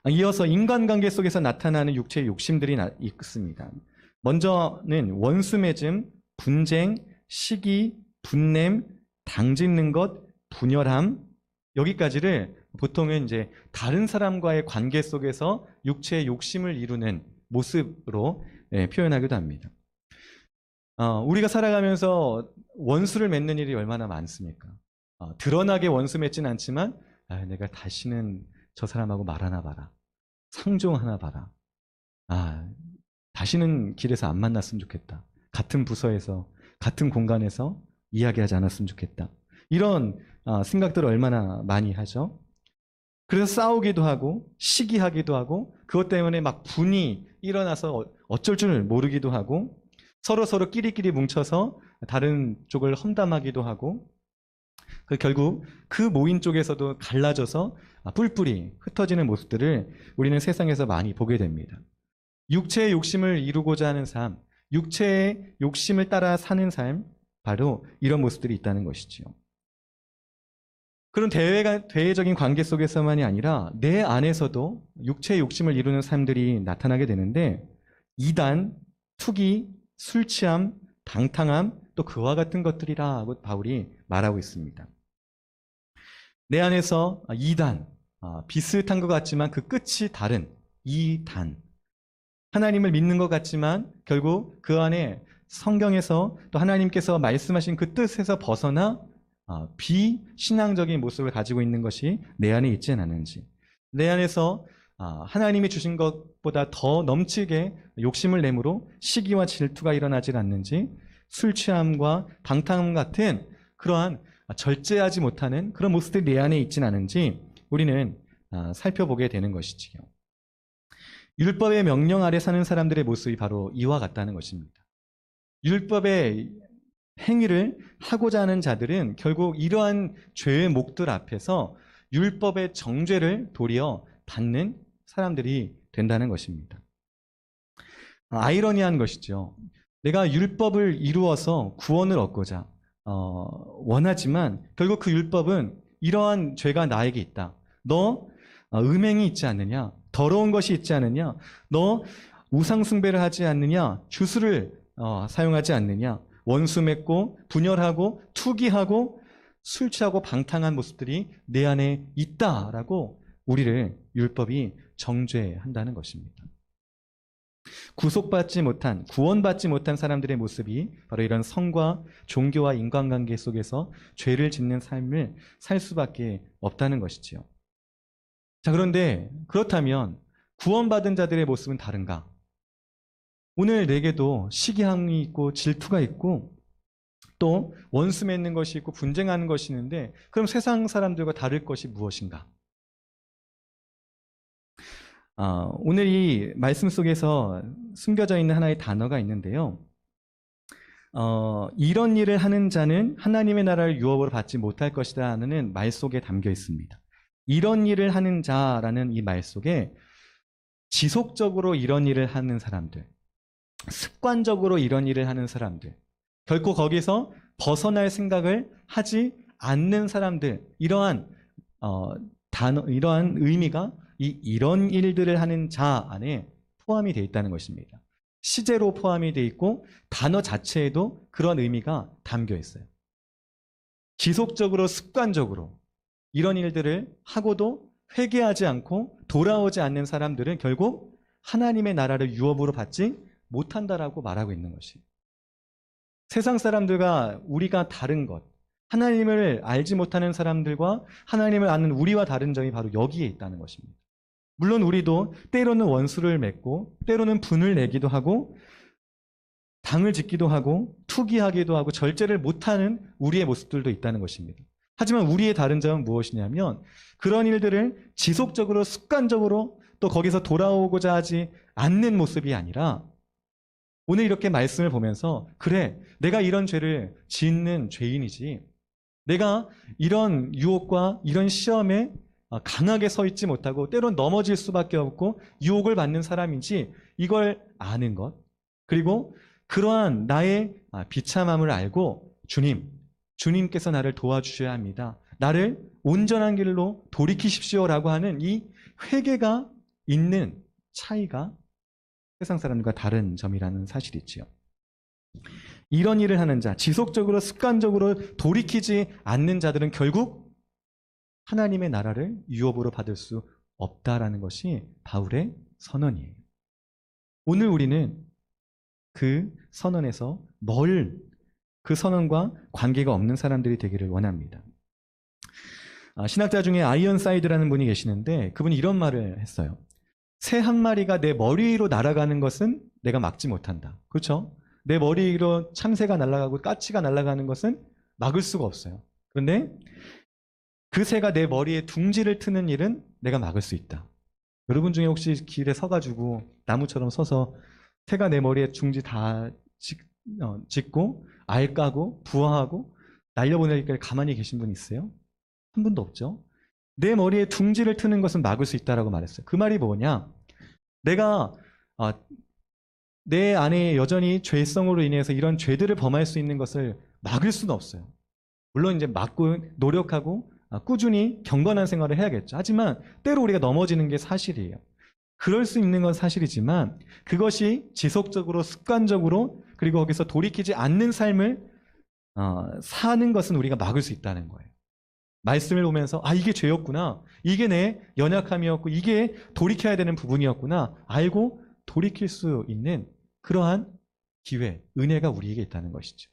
이어서 인간관계 속에서 나타나는 육체의 욕심들이 있습니다. 먼저는 원수 맺음, 분쟁, 시기, 분냄, 당짓는 것, 분열함, 여기까지를 보통은 이제 다른 사람과의 관계 속에서 육체의 욕심을 이루는 모습으로 표현하기도 합니다. 우리가 살아가면서 원수를 맺는 일이 얼마나 많습니까? 드러나게 원수 맺진 않지만 내가 다시는 저 사람하고 말하나 봐라. 상종하나 봐라. 다시는 길에서 안 만났으면 좋겠다. 같은 부서에서 같은 공간에서 이야기하지 않았으면 좋겠다. 이런 생각들을 얼마나 많이 하죠. 그래서 싸우기도 하고 시기하기도 하고 그것 때문에 막 분이 일어나서 어쩔 줄 모르기도 하고 서로 끼리끼리 뭉쳐서 다른 쪽을 험담하기도 하고 결국 그 모인 쪽에서도 갈라져서 뿔뿔이 흩어지는 모습들을 우리는 세상에서 많이 보게 됩니다. 육체의 욕심을 이루고자 하는 삶, 육체의 욕심을 따라 사는 삶, 바로 이런 모습들이 있다는 것이죠. 그런 대외적인 관계 속에서만이 아니라 내 안에서도 육체의 욕심을 이루는 삶들이 나타나게 되는데 이단, 투기, 술 취함, 방탕함, 또 그와 같은 것들이라고 바울이 말하고 있습니다. 내 안에서 이단, 비슷한 것 같지만 그 끝이 다른 이단, 하나님을 믿는 것 같지만 결국 그 안에 성경에서 또 하나님께서 말씀하신 그 뜻에서 벗어나 비신앙적인 모습을 가지고 있는 것이 내 안에 있지 않았는지, 내 안에서 하나님이 주신 것보다 더 넘치게 욕심을 내므로 시기와 질투가 일어나질 않는지, 술 취함과 방탕함 같은 그러한 절제하지 못하는 그런 모습들이 내 안에 있진 않은지 우리는 살펴보게 되는 것이지요. 율법의 명령 아래 사는 사람들의 모습이 바로 이와 같다는 것입니다. 율법의 행위를 하고자 하는 자들은 결국 이러한 죄의 목들 앞에서 율법의 정죄를 도리어 받는 사람들이 된다는 것입니다. 아이러니한 것이죠. 내가 율법을 이루어서 구원을 얻고자 원하지만 결국 그 율법은 이러한 죄가 나에게 있다. 너 음행이 있지 않느냐? 더러운 것이 있지 않느냐? 너 우상 숭배를 하지 않느냐? 주술을 사용하지 않느냐? 원수 맺고 분열하고 투기하고 술 취하고 방탕한 모습들이 내 안에 있다라고 우리를 율법이 정죄한다는 것입니다. 구속받지 못한, 구원받지 못한 사람들의 모습이 바로 이런 성과 종교와 인간관계 속에서 죄를 짓는 삶을 살 수밖에 없다는 것이지요. 자, 그런데 그렇다면 구원받은 자들의 모습은 다른가? 오늘 내게도 시기함이 있고 질투가 있고 또 원수 맺는 것이 있고 분쟁하는 것이 있는데 그럼 세상 사람들과 다를 것이 무엇인가? 오늘 이 말씀 속에서 숨겨져 있는 하나의 단어가 있는데요. 이런 일을 하는 자는 하나님의 나라를 유업으로 받지 못할 것이다 하는 말 속에 담겨 있습니다. 이런 일을 하는 자라는 이 말 속에 지속적으로 이런 일을 하는 사람들, 습관적으로 이런 일을 하는 사람들, 결코 거기서 벗어날 생각을 하지 않는 사람들, 이러한 이러한 의미가 이런 일들을 하는 자 안에 포함이 되어 있다는 것입니다. 시제로 포함이 되어 있고 단어 자체에도 그런 의미가 담겨 있어요. 지속적으로 습관적으로 이런 일들을 하고도 회개하지 않고 돌아오지 않는 사람들은 결국 하나님의 나라를 유업으로 받지 못한다라고 말하고 있는 것이에요. 세상 사람들과 우리가 다른 것, 하나님을 알지 못하는 사람들과 하나님을 아는 우리와 다른 점이 바로 여기에 있다는 것입니다. 물론 우리도 때로는 원수를 맺고 때로는 분을 내기도 하고 당을 짓기도 하고 투기하기도 하고 절제를 못하는 우리의 모습들도 있다는 것입니다. 하지만 우리의 다른 점은 무엇이냐면 그런 일들을 지속적으로 습관적으로 또 거기서 돌아오고자 하지 않는 모습이 아니라 오늘 이렇게 말씀을 보면서 그래, 내가 이런 죄를 짓는 죄인이지, 내가 이런 유혹과 이런 시험에 강하게 서 있지 못하고 때론 넘어질 수밖에 없고 유혹을 받는 사람인지 이걸 아는 것, 그리고 그러한 나의 비참함을 알고 주님께서 나를 도와주셔야 합니다. 나를 온전한 길로 돌이키십시오라고 하는 이 회개가 있는 차이가 세상 사람들과 다른 점이라는 사실이지요. 이런 일을 하는 자, 지속적으로 습관적으로 돌이키지 않는 자들은 결국 하나님의 나라를 유업으로 받을 수 없다라는 것이 바울의 선언이에요. 오늘 우리는 그 선언에서 그 선언과 관계가 없는 사람들이 되기를 원합니다. 신학자 중에 아이언사이드라는 분이 계시는데 그분이 이런 말을 했어요. 새 한 마리가 내 머리 위로 날아가는 것은 내가 막지 못한다. 그렇죠? 내 머리 위로 참새가 날아가고 까치가 날아가는 것은 막을 수가 없어요. 그런데 그 새가 내 머리에 둥지를 트는 일은 내가 막을 수 있다. 여러분 중에 혹시 길에 서가지고 나무처럼 서서 새가 내 머리에 둥지 다 짓고 알 까고 부화하고 날려보내기까지 가만히 계신 분 있어요? 한 분도 없죠? 내 머리에 둥지를 트는 것은 막을 수 있다라고 말했어요. 그 말이 뭐냐? 내가 내 안에 여전히 죄성으로 인해서 이런 죄들을 범할 수 있는 것을 막을 수는 없어요. 물론 이제 막고 노력하고 꾸준히 경건한 생활을 해야겠죠. 하지만 때로 우리가 넘어지는 게 사실이에요. 그럴 수 있는 건 사실이지만 그것이 지속적으로 습관적으로 그리고 거기서 돌이키지 않는 삶을 사는 것은 우리가 막을 수 있다는 거예요. 말씀을 보면서 이게 죄였구나. 이게 내 연약함이었고 이게 돌이켜야 되는 부분이었구나. 알고 돌이킬 수 있는 그러한 기회, 은혜가 우리에게 있다는 것이죠.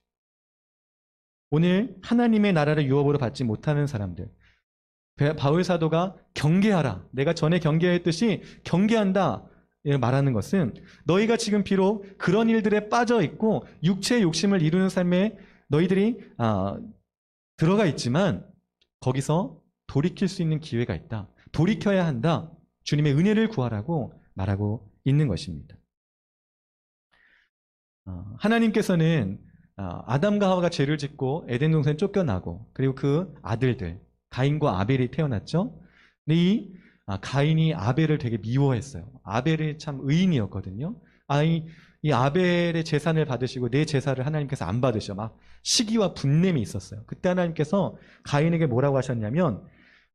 오늘 하나님의 나라를 유업으로 받지 못하는 사람들, 바울 사도가 경계하라. 내가 전에 경계했듯이 경계한다. 말하는 것은 너희가 지금 비록 그런 일들에 빠져 있고 육체의 욕심을 이루는 삶에 너희들이 들어가 있지만 거기서 돌이킬 수 있는 기회가 있다. 돌이켜야 한다. 주님의 은혜를 구하라고 말하고 있는 것입니다. 하나님께서는 아담과 하와가 죄를 짓고 에덴 동산에 쫓겨나고 그리고 그 아들들 가인과 아벨이 태어났죠. 근데 이 가인이 아벨을 되게 미워했어요. 아벨이 참 의인이었거든요. 이 아벨의 재산을 받으시고 내 제사를 하나님께서 안 받으셔. 막 시기와 분냄이 있었어요. 그때 하나님께서 가인에게 뭐라고 하셨냐면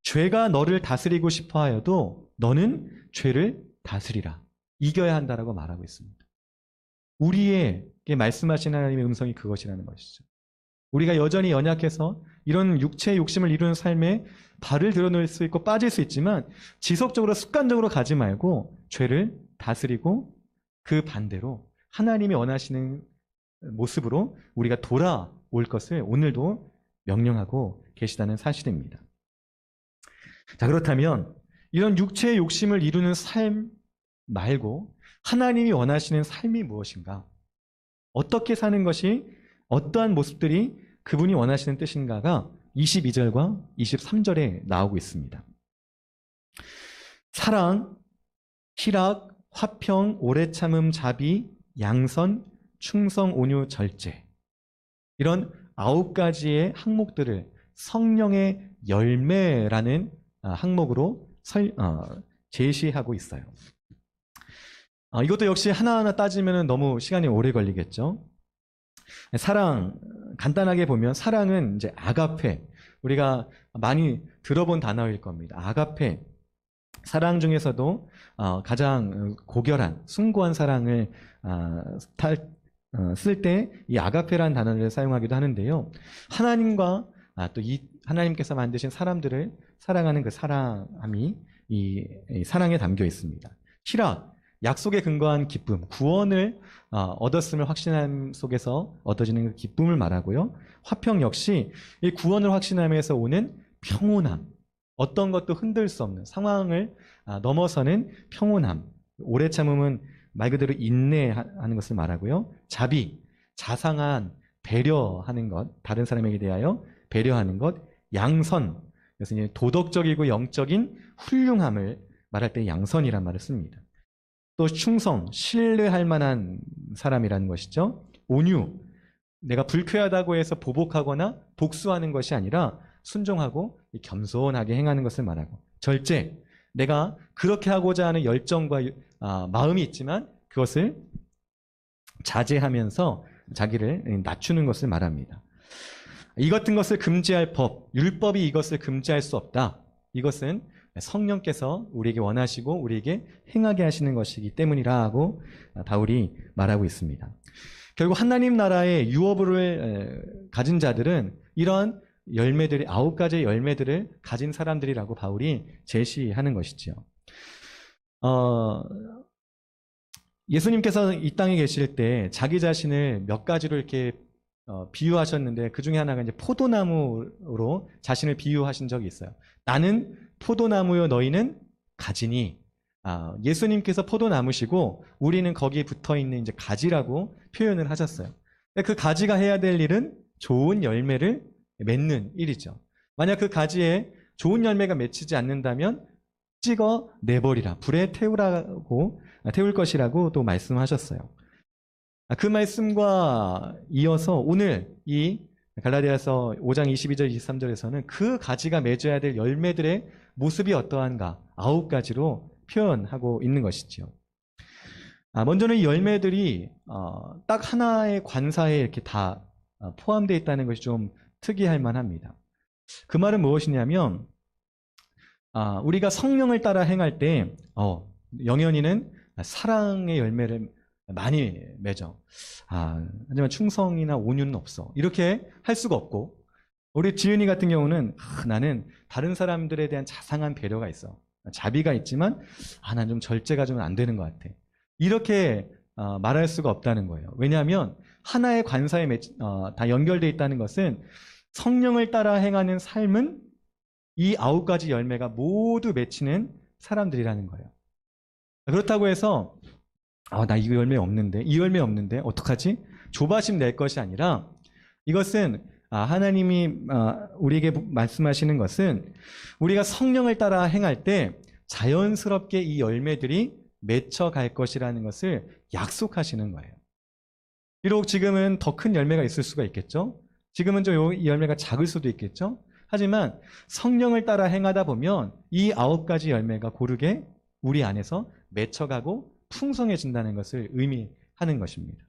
죄가 너를 다스리고 싶어 하여도 너는 죄를 다스리라. 이겨야 한다라고 말하고 있습니다. 우리에게 말씀하신 하나님의 음성이 그것이라는 것이죠. 우리가 여전히 연약해서 이런 육체의 욕심을 이루는 삶에 발을 들여놓을 수 있고 빠질 수 있지만 지속적으로 습관적으로 가지 말고 죄를 다스리고 그 반대로 하나님이 원하시는 모습으로 우리가 돌아올 것을 오늘도 명령하고 계시다는 사실입니다. 자, 그렇다면 이런 육체의 욕심을 이루는 삶 말고 하나님이 원하시는 삶이 무엇인가? 어떻게 사는 것이 어떠한 모습들이 그분이 원하시는 뜻인가가 22절과 23절에 나오고 있습니다. 사랑, 희락, 화평, 오래 참음, 자비, 양선, 충성, 온유, 절제. 이런 9가지의 항목들을 성령의 열매라는 항목으로 제시하고 있어요. 이것도 역시 하나하나 따지면 너무 시간이 오래 걸리겠죠. 사랑, 간단하게 보면 사랑은 이제 아가페, 우리가 많이 들어본 단어일 겁니다. 아가페, 사랑 중에서도 가장 고결한, 숭고한 사랑을 쓸 때 이 아가페라는 단어를 사용하기도 하는데요. 하나님과 또 이 하나님께서 만드신 사람들을 사랑하는 그 사랑함이 이 사랑에 담겨 있습니다. 희락, 약속에 근거한 기쁨, 구원을 얻었음을 확신함 속에서 얻어지는 그 기쁨을 말하고요. 화평 역시 이 구원을 확신함에서 오는 평온함, 어떤 것도 흔들 수 없는 상황을 넘어서는 평온함. 오래 참음은 말 그대로 인내하는 것을 말하고요. 자비, 자상한 배려하는 것, 다른 사람에게 대하여 배려하는 것. 양선, 그래서 이제 도덕적이고 영적인 훌륭함을 말할 때 양선이란 말을 씁니다. 또 충성, 신뢰할 만한 사람이라는 것이죠. 온유, 내가 불쾌하다고 해서 보복하거나 복수하는 것이 아니라 순종하고 겸손하게 행하는 것을 말하고. 절제, 내가 그렇게 하고자 하는 열정과 마음이 있지만 그것을 자제하면서 자기를 낮추는 것을 말합니다. 이 같은 것을 금지할 법, 율법이 이것을 금지할 수 없다. 이것은 성령께서 우리에게 원하시고 우리에게 행하게 하시는 것이기 때문이라고 바울이 말하고 있습니다. 결국 하나님 나라의 유업을 가진 자들은 이런 열매들이 9가지의 열매들을 가진 사람들이라고 바울이 제시하는 것이죠. 예수님께서 이 땅에 계실 때 자기 자신을 몇 가지로 이렇게 비유하셨는데 그 중에 하나가 이제 포도나무로 자신을 비유하신 적이 있어요. 나는 포도나무요 너희는 가지니. 예수님께서 포도나무시고 우리는 거기에 붙어 있는 이제 가지라고 표현을 하셨어요. 그 가지가 해야 될 일은 좋은 열매를 맺는 일이죠. 만약 그 가지에 좋은 열매가 맺히지 않는다면 찍어 내버리라. 불에 태울 것이라고 또 말씀하셨어요. 그 말씀과 이어서 오늘 이 갈라디아서 5장 22절 23절에서는 그 가지가 맺어야 될 열매들의 모습이 어떠한가 9가지로 표현하고 있는 것이죠. 먼저는 이 열매들이 딱 하나의 관사에 이렇게 다 포함되어 있다는 것이 좀 특이할 만합니다. 그 말은 무엇이냐면 우리가 성령을 따라 행할 때 영현이는 사랑의 열매를 많이 맺어. 하지만 충성이나 온유는 없어. 이렇게 할 수가 없고 우리 지은이 같은 경우는 나는 다른 사람들에 대한 자상한 배려가 있어. 자비가 있지만 난 좀 절제가 좀 안 되는 것 같아. 이렇게 말할 수가 없다는 거예요. 왜냐하면 하나의 관사에 다 연결되어 있다는 것은 성령을 따라 행하는 삶은 이 9가지 열매가 모두 맺히는 사람들이라는 거예요. 그렇다고 해서 나 이거 열매 없는데 이 열매 없는데 어떡하지? 조바심 낼 것이 아니라 이것은 하나님이 우리에게 말씀하시는 것은 우리가 성령을 따라 행할 때 자연스럽게 이 열매들이 맺혀갈 것이라는 것을 약속하시는 거예요. 비록 지금은 더 큰 열매가 있을 수가 있겠죠. 지금은 이 열매가 작을 수도 있겠죠. 하지만 성령을 따라 행하다 보면 이 9가지 열매가 고르게 우리 안에서 맺혀가고 풍성해진다는 것을 의미하는 것입니다.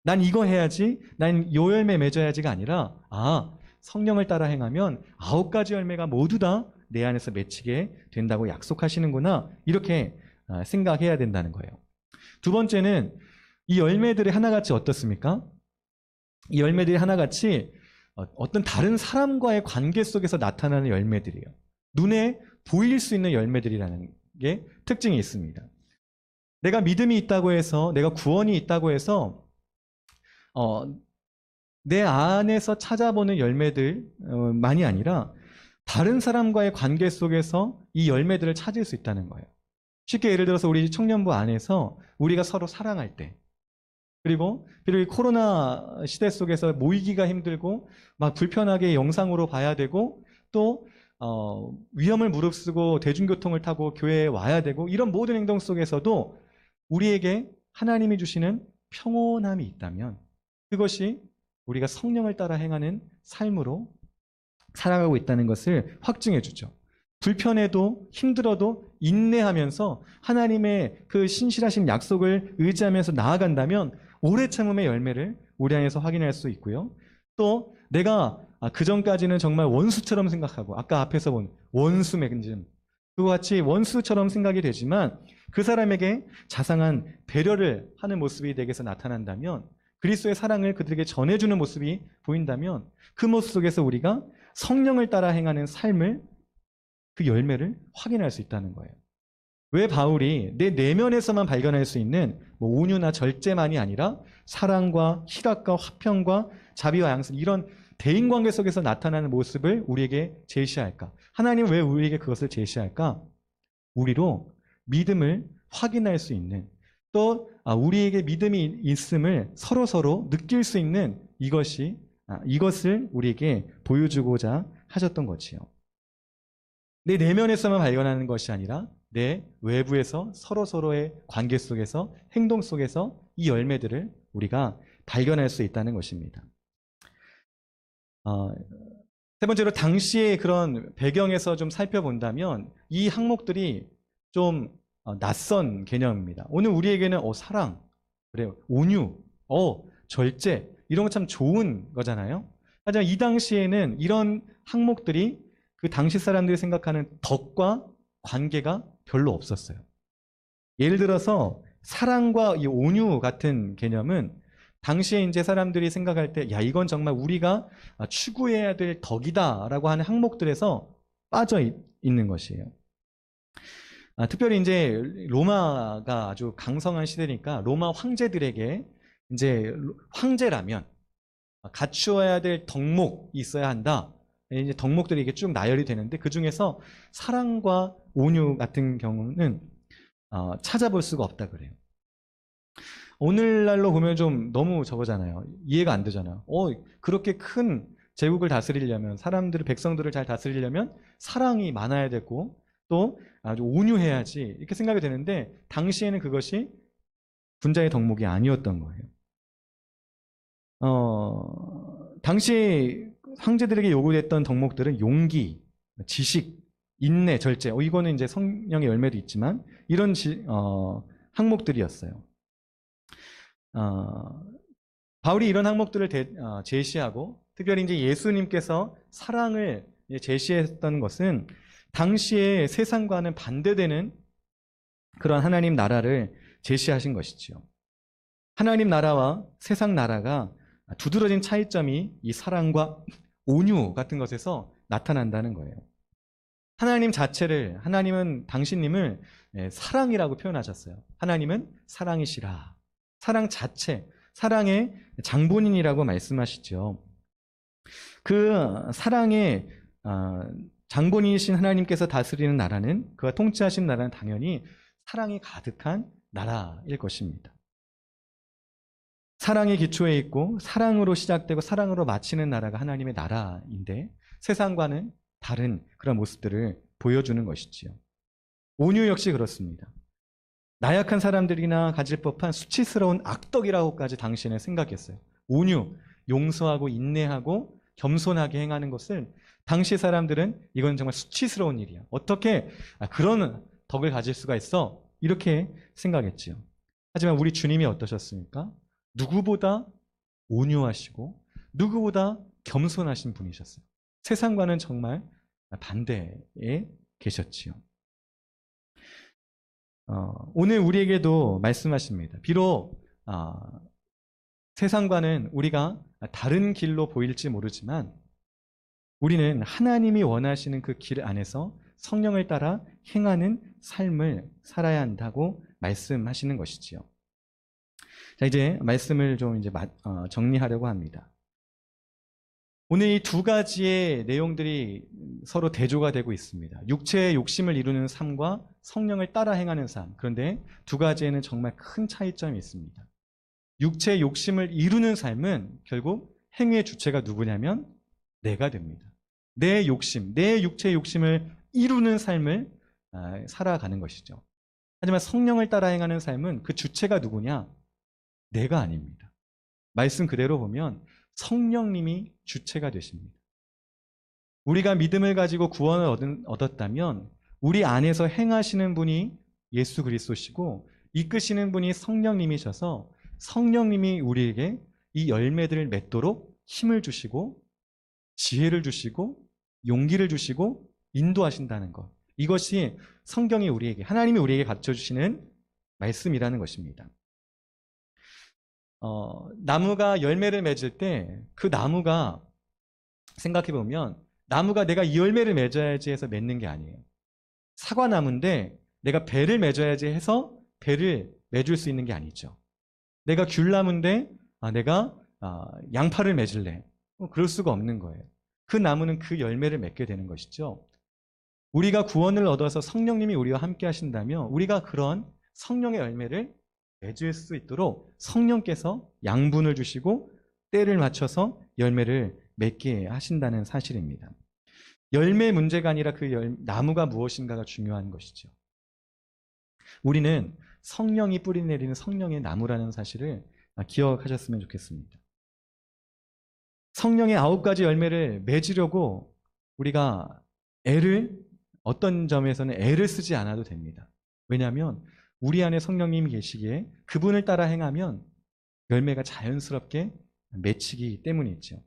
난 이거 해야지, 난 이 열매 맺어야지가 아니라 성령을 따라 행하면 9가지 열매가 모두 다 내 안에서 맺히게 된다고 약속하시는구나, 이렇게 생각해야 된다는 거예요. 두 번째는 이 열매들이 하나같이 어떻습니까? 이 열매들이 하나같이 어떤 다른 사람과의 관계 속에서 나타나는 열매들이에요. 눈에 보일 수 있는 열매들이라는 게 특징이 있습니다. 내가 믿음이 있다고 해서, 내가 구원이 있다고 해서 내 안에서 찾아보는 열매들만이 아니라 다른 사람과의 관계 속에서 이 열매들을 찾을 수 있다는 거예요. 쉽게 예를 들어서 우리 청년부 안에서 우리가 서로 사랑할 때, 그리고 비록 이 코로나 시대 속에서 모이기가 힘들고 막 불편하게 영상으로 봐야 되고 또 위험을 무릅쓰고 대중교통을 타고 교회에 와야 되고 이런 모든 행동 속에서도 우리에게 하나님이 주시는 평온함이 있다면 그것이 우리가 성령을 따라 행하는 삶으로 살아가고 있다는 것을 확증해 주죠. 불편해도 힘들어도 인내하면서 하나님의 그 신실하신 약속을 의지하면서 나아간다면 오래 참음의 열매를 우리 안에서 확인할 수 있고요. 또 내가 그전까지는 정말 원수처럼 생각하고 아까 앞에서 본 원수 맺음, 그와 같이 원수처럼 생각이 되지만 그 사람에게 자상한 배려를 하는 모습이 내게서 나타난다면, 그리스도의 사랑을 그들에게 전해주는 모습이 보인다면 그 모습 속에서 우리가 성령을 따라 행하는 삶을, 그 열매를 확인할 수 있다는 거예요. 왜 바울이 내 내면에서만 발견할 수 있는 온유나 절제만이 아니라 사랑과 희락과 화평과 자비와 양심, 이런 대인관계 속에서 나타나는 모습을 우리에게 제시할까? 하나님은 왜 우리에게 그것을 제시할까? 우리로 믿음을 확인할 수 있는, 또 우리에게 믿음이 있음을 서로 느낄 수 있는 이것을 우리에게 보여주고자 하셨던 것이요. 내 내면에서만 발견하는 것이 아니라 내 외부에서 서로의 관계 속에서, 행동 속에서 이 열매들을 우리가 발견할 수 있다는 것입니다. 세 번째로 당시의 그런 배경에서 좀 살펴본다면 이 항목들이 좀 낯선 개념입니다. 오늘 우리에게는 사랑, 그래요, 온유, 절제, 이런 거 참 좋은 거잖아요. 하지만 이 당시에는 이런 항목들이 그 당시 사람들이 생각하는 덕과 관계가 별로 없었어요. 예를 들어서 사랑과 이 온유 같은 개념은 당시에 이제 사람들이 생각할 때, 야, 이건 정말 우리가 추구해야 될 덕이다라고 하는 항목들에서 빠져 있는 것이에요. 특별히 이제 로마가 아주 강성한 시대니까 로마 황제들에게 이제 황제라면 갖추어야 될 덕목이 있어야 한다. 이제 덕목들이 이게 쭉 나열이 되는데 그 중에서 사랑과 온유 같은 경우는 찾아볼 수가 없다 그래요. 오늘날로 보면 좀 너무 저거잖아요. 이해가 안 되잖아요. 그렇게 큰 제국을 다스리려면, 사람들을, 백성들을 잘 다스리려면 사랑이 많아야 되고 또 아주 온유해야지 이렇게 생각이 되는데 당시에는 그것이 군자의 덕목이 아니었던 거예요. 당시 황제들에게 요구됐던 덕목들은 용기, 지식, 인내, 절제. 이거는 이제 성령의 열매도 있지만 이런 항목들이었어요. 바울이 이런 항목들을 제시하고 특별히 이제 예수님께서 사랑을 제시했던 것은 당시에 세상과는 반대되는 그런 하나님 나라를 제시하신 것이지요. 하나님 나라와 세상 나라가 두드러진 차이점이 이 사랑과 온유 같은 것에서 나타난다는 거예요. 하나님 자체를, 하나님은 당신님을 사랑이라고 표현하셨어요. 하나님은 사랑이시라. 사랑 자체, 사랑의 장본인이라고 말씀하시죠. 그 사랑의 장본인이신 하나님께서 다스리는 나라는, 그가 통치하신 나라는 당연히 사랑이 가득한 나라일 것입니다. 사랑의 기초에 있고 사랑으로 시작되고 사랑으로 마치는 나라가 하나님의 나라인데 세상과는 다른 그런 모습들을 보여주는 것이지요. 온유 역시 그렇습니다. 나약한 사람들이나 가질 법한 수치스러운 악덕이라고까지 당신은 생각했어요. 온유, 용서하고 인내하고 겸손하게 행하는 것을 당시 사람들은 이건 정말 수치스러운 일이야. 어떻게 그런 덕을 가질 수가 있어? 이렇게 생각했지요. 하지만 우리 주님이 어떠셨습니까? 누구보다 온유하시고 누구보다 겸손하신 분이셨어요. 세상과는 정말 반대에 계셨지요. 오늘 우리에게도 말씀하십니다. 비록 세상과는 우리가 다른 길로 보일지 모르지만 우리는 하나님이 원하시는 그 길 안에서 성령을 따라 행하는 삶을 살아야 한다고 말씀하시는 것이지요. 자, 이제 말씀을 좀 이제 정리하려고 합니다. 오늘 이 두 가지의 내용들이 서로 대조가 되고 있습니다. 육체의 욕심을 이루는 삶과 성령을 따라 행하는 삶. 그런데 두 가지에는 정말 큰 차이점이 있습니다. 육체의 욕심을 이루는 삶은 결국 행위의 주체가 누구냐면 내가 됩니다. 내 욕심, 내 육체의 욕심을 이루는 삶을 살아가는 것이죠. 하지만 성령을 따라 행하는 삶은 그 주체가 누구냐? 내가 아닙니다. 말씀 그대로 보면 성령님이 주체가 되십니다. 우리가 믿음을 가지고 구원을 얻었다면 우리 안에서 행하시는 분이 예수 그리스도시고 이끄시는 분이 성령님이셔서 성령님이 우리에게 이 열매들을 맺도록 힘을 주시고 지혜를 주시고 용기를 주시고 인도하신다는 것. 이것이 성경이 우리에게, 하나님이 우리에게 갖춰주시는 말씀이라는 것입니다. 나무가 열매를 맺을 때 그 나무가 생각해보면 나무가 내가 이 열매를 맺어야지 해서 맺는 게 아니에요. 사과나무인데 내가 배를 맺어야지 해서 배를 맺을 수 있는 게 아니죠. 내가 귤나무인데 내가 양파를 맺을래. 그럴 수가 없는 거예요. 그 나무는 그 열매를 맺게 되는 것이죠. 우리가 구원을 얻어서 성령님이 우리와 함께 하신다면 우리가 그런 성령의 열매를 맺을 수 있도록 성령께서 양분을 주시고 때를 맞춰서 열매를 맺게 하신다는 사실입니다. 열매 문제가 아니라 그 나무가 무엇인가가 중요한 것이죠. 우리는 성령이 뿌리내리는 성령의 나무라는 사실을 기억하셨으면 좋겠습니다. 성령의 9가지 열매를 맺으려고 우리가 어떤 점에서는 애를 쓰지 않아도 됩니다. 왜냐하면 우리 안에 성령님이 계시기에 그분을 따라 행하면 열매가 자연스럽게 맺히기 때문이죠.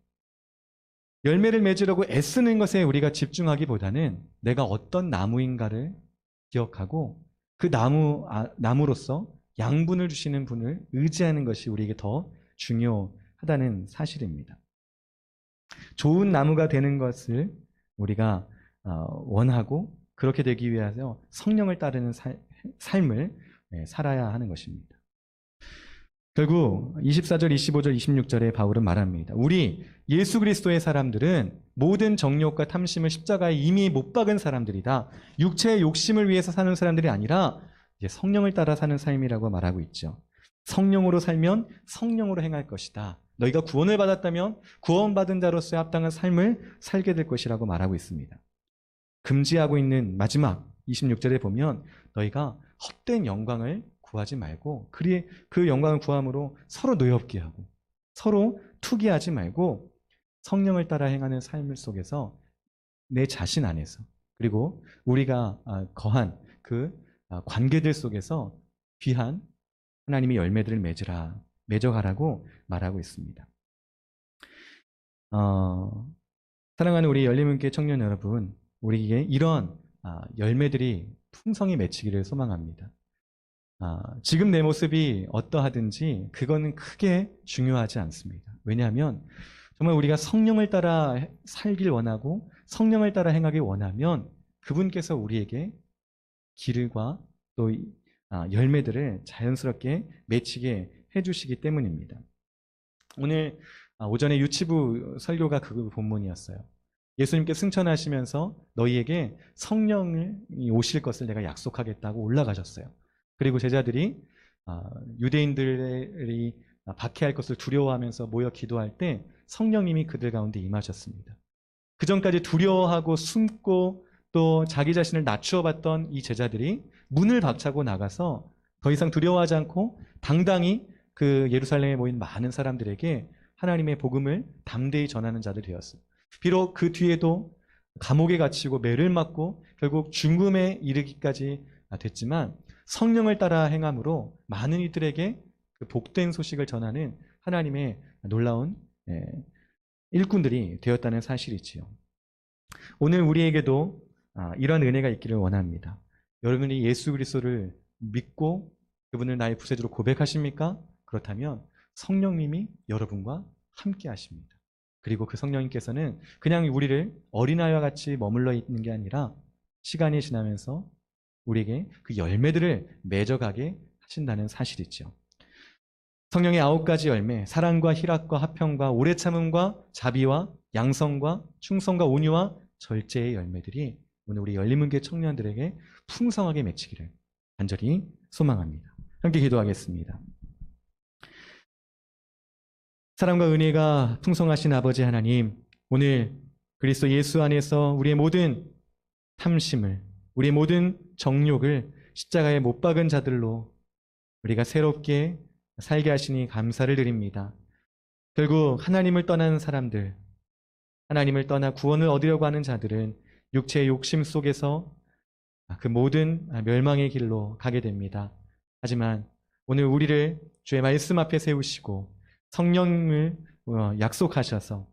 열매를 맺으려고 애쓰는 것에 우리가 집중하기보다는 내가 어떤 나무인가를 기억하고 그 나무로서 양분을 주시는 분을 의지하는 것이 우리에게 더 중요하다는 사실입니다. 좋은 나무가 되는 것을 우리가 원하고 그렇게 되기 위해서 성령을 따르는 삶을 살아야 하는 것입니다. 결국 24절, 25절, 26절에 바울은 말합니다. 우리 예수 그리스도의 사람들은 모든 정욕과 탐심을 십자가에 이미 못 박은 사람들이다. 육체의 욕심을 위해서 사는 사람들이 아니라 이제 성령을 따라 사는 삶이라고 말하고 있죠. 성령으로 살면 성령으로 행할 것이다. 너희가 구원을 받았다면 구원받은 자로서의 합당한 삶을 살게 될 것이라고 말하고 있습니다. 금지하고 있는 마지막 26절에 보면 너희가 헛된 영광을 구하지 말고 그 영광을 구함으로 서로 노엽게 하고 서로 투기하지 말고 성령을 따라 행하는 삶 속에서 내 자신 안에서 그리고 우리가 거한 그 관계들 속에서 귀한 하나님의 열매들을 맺어가라고 말하고 있습니다. 사랑하는 우리 열린문교회 청년 여러분, 우리에게 이런 열매들이 풍성히 맺히기를 소망합니다. 지금 내 모습이 어떠하든지 그거는 크게 중요하지 않습니다. 왜냐하면 정말 우리가 성령을 따라 살길 원하고 성령을 따라 행하길 원하면 그분께서 우리에게 길과 또 열매들을 자연스럽게 맺히게 해주시기 때문입니다. 오늘 오전에 유치부 설교가 그 본문이었어요. 예수님께 승천하시면서 너희에게 성령이 오실 것을 내가 약속하겠다고 올라가셨어요. 그리고 제자들이 유대인들이 박해할 것을 두려워하면서 모여 기도할 때 성령님이 그들 가운데 임하셨습니다. 그 전까지 두려워하고 숨고 또 자기 자신을 낮추어 봤던 이 제자들이 문을 박차고 나가서 더 이상 두려워하지 않고 당당히 그 예루살렘에 모인 많은 사람들에게 하나님의 복음을 담대히 전하는 자들이 되었어요. 비록 그 뒤에도 감옥에 갇히고 매를 맞고 결국 죽음에 이르기까지 됐지만 성령을 따라 행함으로 많은 이들에게 그 복된 소식을 전하는 하나님의 놀라운 일꾼들이 되었다는 사실이지요. 오늘 우리에게도 이런 은혜가 있기를 원합니다. 여러분이 예수 그리스도를 믿고 그분을 나의 구세주로 고백하십니까? 그렇다면 성령님이 여러분과 함께 하십니다. 그리고 그 성령님께서는 그냥 우리를 어린아이와 같이 머물러 있는 게 아니라 시간이 지나면서 우리에게 그 열매들을 맺어가게 하신다는 사실이죠. 성령의 9가지 열매, 사랑과 희락과 화평과 오래 참음과 자비와 양성과 충성과 온유와 절제의 열매들이 오늘 우리 열린문교회 청년들에게 풍성하게 맺히기를 간절히 소망합니다. 함께 기도하겠습니다. 사랑과 은혜가 풍성하신 아버지 하나님, 오늘 그리스도 예수 안에서 우리의 모든 탐심을, 우리의 모든 정욕을 십자가에 못 박은 자들로 우리가 새롭게 살게 하시니 감사를 드립니다. 결국 하나님을 떠나는 사람들, 하나님을 떠나 구원을 얻으려고 하는 자들은 육체의 욕심 속에서 그 모든 멸망의 길로 가게 됩니다. 하지만 오늘 우리를 주의 말씀 앞에 세우시고 성령을 약속하셔서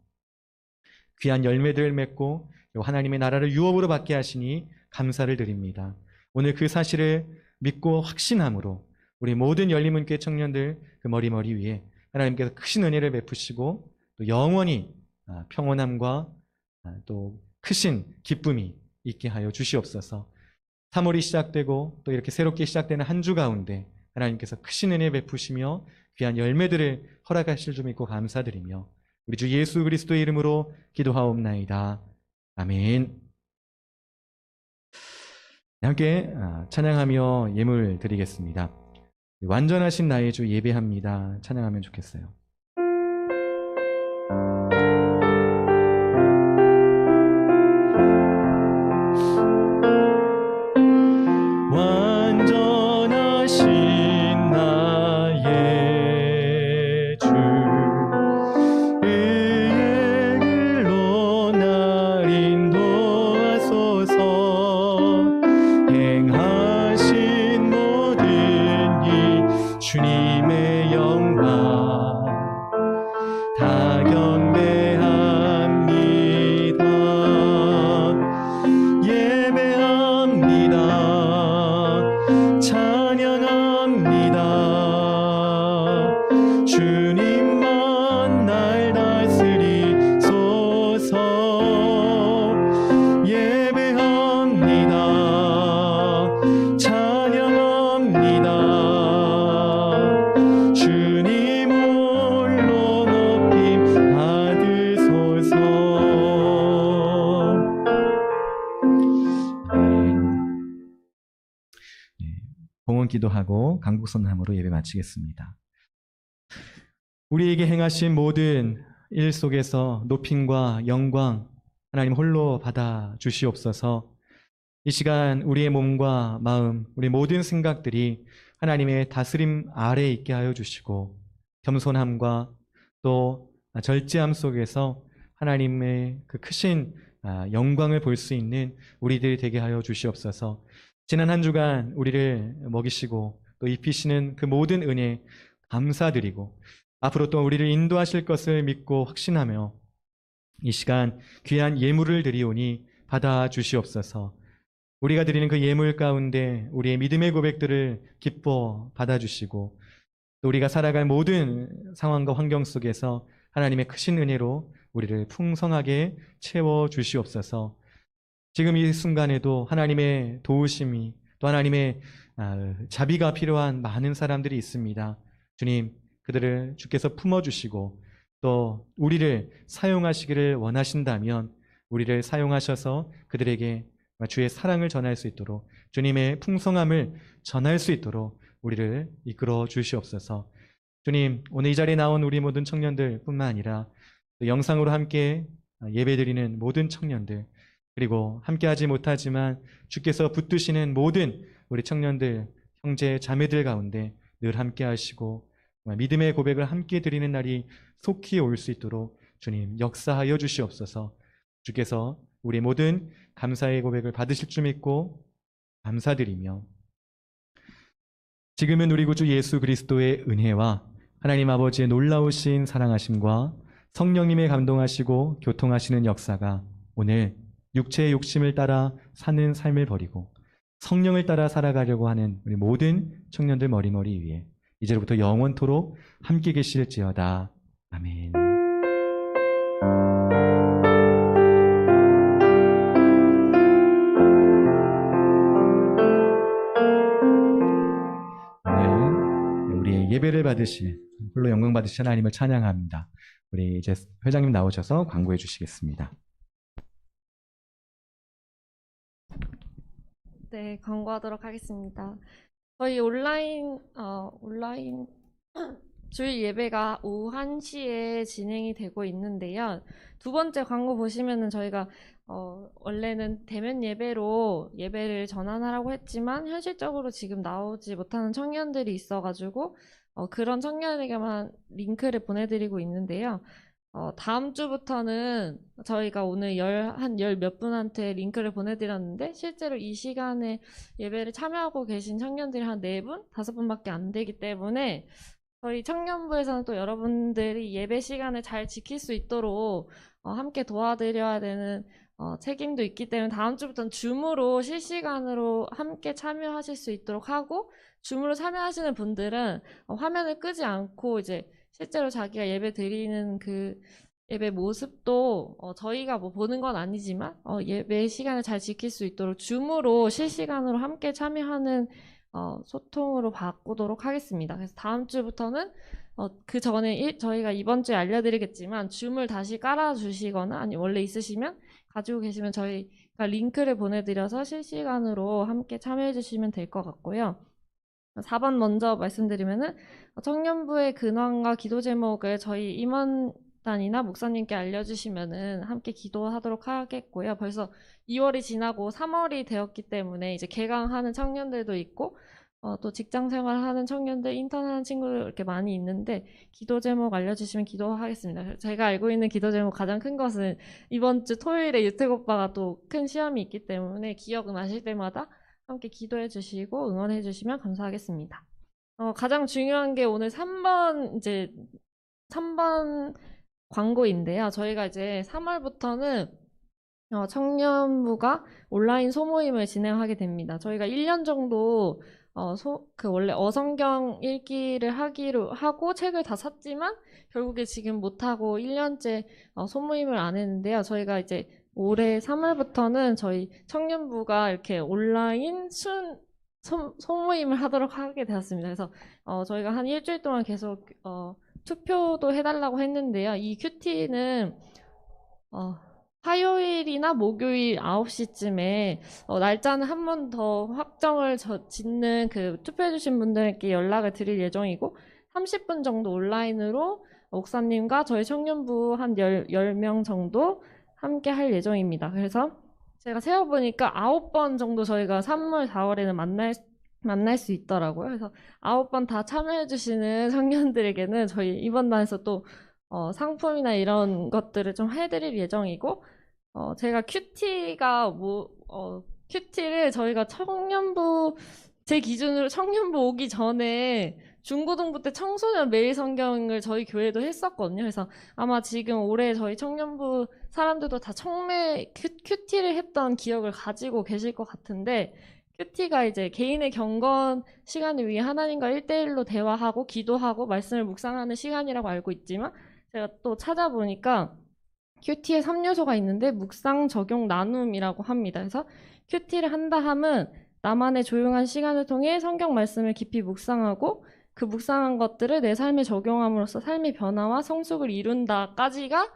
귀한 열매들을 맺고 하나님의 나라를 유업으로 받게 하시니 감사를 드립니다. 오늘 그 사실을 믿고 확신함으로 우리 모든 열린문교회 청년들 그 머리 위에 하나님께서 크신 은혜를 베푸시고 또 영원히 평온함과 또 크신 기쁨이 있게 하여 주시옵소서. 3월이 시작되고 또 이렇게 새롭게 시작되는 한 주 가운데 하나님께서 크신 은혜 베푸시며 귀한 열매들을 허락하실 줄 믿고 감사드리며 우리 주 예수 그리스도의 이름으로 기도하옵나이다. 아멘. 함께 찬양하며 예물 드리겠습니다. 완전하신 나의 주 예배합니다. 찬양하면 좋겠어요. 완전하신 나의 주 의의 길로 날 인도하소서. 행하신 모든 일 주님의 영광 다 경배 영혼 기도하고 강국선함으로 예배 마치겠습니다. 우리에게 행하신 모든 일 속에서 높임과 영광 하나님 홀로 받아 주시옵소서. 이 시간 우리의 몸과 마음, 우리 모든 생각들이 하나님의 다스림 아래에 있게 하여 주시고 겸손함과 또 절제함 속에서 하나님의 그 크신 영광을 볼 수 있는 우리들이 되게 하여 주시옵소서. 지난 한 주간 우리를 먹이시고 또 입히시는 그 모든 은혜 감사드리고 앞으로 또 우리를 인도하실 것을 믿고 확신하며 이 시간 귀한 예물을 드리오니 받아 주시옵소서. 우리가 드리는 그 예물 가운데 우리의 믿음의 고백들을 기뻐 받아주시고 또 우리가 살아갈 모든 상황과 환경 속에서 하나님의 크신 은혜로 우리를 풍성하게 채워 주시옵소서. 지금 이 순간에도 하나님의 도우심이 또 하나님의 자비가 필요한 많은 사람들이 있습니다. 주님, 그들을 주께서 품어주시고 또 우리를 사용하시기를 원하신다면 우리를 사용하셔서 그들에게 주의 사랑을 전할 수 있도록 주님의 풍성함을 전할 수 있도록 우리를 이끌어 주시옵소서. 주님, 오늘 이 자리에 나온 우리 모든 청년들 뿐만 아니라 또 영상으로 함께 예배드리는 모든 청년들 그리고 함께하지 못하지만 주께서 붙드시는 모든 우리 청년들, 형제, 자매들 가운데 늘 함께하시고 믿음의 고백을 함께 드리는 날이 속히 올 수 있도록 주님 역사하여 주시옵소서. 주께서 우리 모든 감사의 고백을 받으실 줄 믿고 감사드리며 지금은 우리 구주 예수 그리스도의 은혜와 하나님 아버지의 놀라우신 사랑하심과 성령님의 감동하시고 교통하시는 역사가 오늘 육체의 욕심을 따라 사는 삶을 버리고 성령을 따라 살아가려고 하는 우리 모든 청년들 머리머리 위에 이제로부터 영원토록 함께 계실지어다. 아멘. 오늘 우리의 예배를 받으실 홀로 영광 받으실 하나님을 찬양합니다. 우리 이제 회장님 나오셔서 광고해 주시겠습니다.
네, 광고하도록 하겠습니다. 저희 온라인 주일 예배가 오후 1시에 진행이 되고 있는데요. 두 번째 광고 보시면은 저희가 원래는 대면 예배로 예배를 전환하라고 했지만 현실적으로 지금 나오지 못하는 청년들이 있어가지고 그런 청년에게만 링크를 보내드리고 있는데요. 다음 주부터는 저희가 오늘 한 열 몇 분한테 링크를 보내드렸는데 실제로 이 시간에 예배를 참여하고 계신 청년들이 한 4분? 5분밖에 안 되기 때문에 저희 청년부에서는 또 여러분들이 예배 시간을 잘 지킬 수 있도록 함께 도와드려야 되는 책임도 있기 때문에 다음 주부터는 줌으로 실시간으로 함께 참여하실 수 있도록 하고 줌으로 참여하시는 분들은 화면을 끄지 않고 이제 실제로 자기가 예배 드리는 그 예배 모습도 저희가 뭐 보는 건 아니지만 예배 시간을 잘 지킬 수 있도록 줌으로 실시간으로 함께 참여하는 소통으로 바꾸도록 하겠습니다. 그래서 다음 주부터는 그 전에 저희가 이번 주에 알려드리겠지만 줌을 다시 깔아주시거나 아니 원래 있으시면 가지고 계시면 저희가 링크를 보내드려서 실시간으로 함께 참여해 주시면 될 것 같고요. 4번 먼저 말씀드리면은 청년부의 근황과 기도 제목을 저희 임원단이나 목사님께 알려주시면은 함께 기도하도록 하겠고요. 벌써 2월이 지나고 3월이 되었기 때문에 이제 개강하는 청년들도 있고 또 직장 생활하는 청년들, 인턴하는 친구들 이렇게 많이 있는데 기도 제목 알려주시면 기도하겠습니다. 제가 알고 있는 기도 제목 가장 큰 것은 이번 주 토요일에 유택 오빠가 또 큰 시험이 있기 때문에 기억나실 때마다 함께 기도해 주시고 응원해 주시면 감사하겠습니다. 가장 중요한 게 오늘 3번 광고인데요. 저희가 이제 3월부터는 청년부가 온라인 소모임을 진행하게 됩니다. 저희가 1년 정도 원래 어성경 읽기를 하기로 하고 책을 다 샀지만 결국에 지금 못하고 1년째 소모임을 안 했는데요. 저희가 이제 올해 3월부터는 저희 청년부가 이렇게 온라인 소모임을 하도록 하게 되었습니다. 그래서 저희가 한 일주일 동안 계속 투표도 해달라고 했는데요. 이 큐티는 화요일이 토요일이나 목요일 9시쯤에 날짜는 한 번 더 확정을 짓는 그 투표해주신 분들께 연락을 드릴 예정이고 30분 정도 온라인으로 목사님과 저희 청년부 한 10명 정도 함께 할 예정입니다. 그래서 제가 세어보니까 9번 정도 저희가 3월, 4월에는 만날 수 있더라고요. 그래서 9번 다 참여해주시는 청년들에게는 저희 이번 단에서 또 상품이나 이런 것들을 좀 해드릴 예정이고, 제가 큐티를 저희가 제 기준으로 청년부 오기 전에 중고등부 때 청소년 매일 성경을 저희 교회도 했었거든요. 그래서 아마 지금 올해 저희 청년부 사람들도 다 큐티를 했던 기억을 가지고 계실 것 같은데, 큐티가 이제 개인의 경건 시간을 위해 하나님과 1대1로 대화하고 기도하고 말씀을 묵상하는 시간이라고 알고 있지만, 제가 또 찾아보니까 큐티에 3요소가 있는데 묵상, 적용, 나눔이라고 합니다. 그래서 큐티를 한다 함은 나만의 조용한 시간을 통해 성경 말씀을 깊이 묵상하고 그 묵상한 것들을 내 삶에 적용함으로써 삶의 변화와 성숙을 이룬다까지가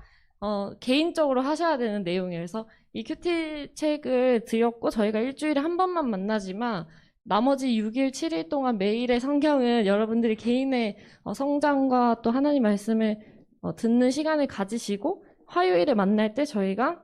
개인적으로 하셔야 되는 내용이에요. 그래서 이 큐티 책을 드렸고 저희가 일주일에 한 번만 만나지만 나머지 6일, 7일 동안 매일의 성경은 여러분들이 개인의 성장과 또 하나님 말씀을 듣는 시간을 가지시고 화요일에 만날 때 저희가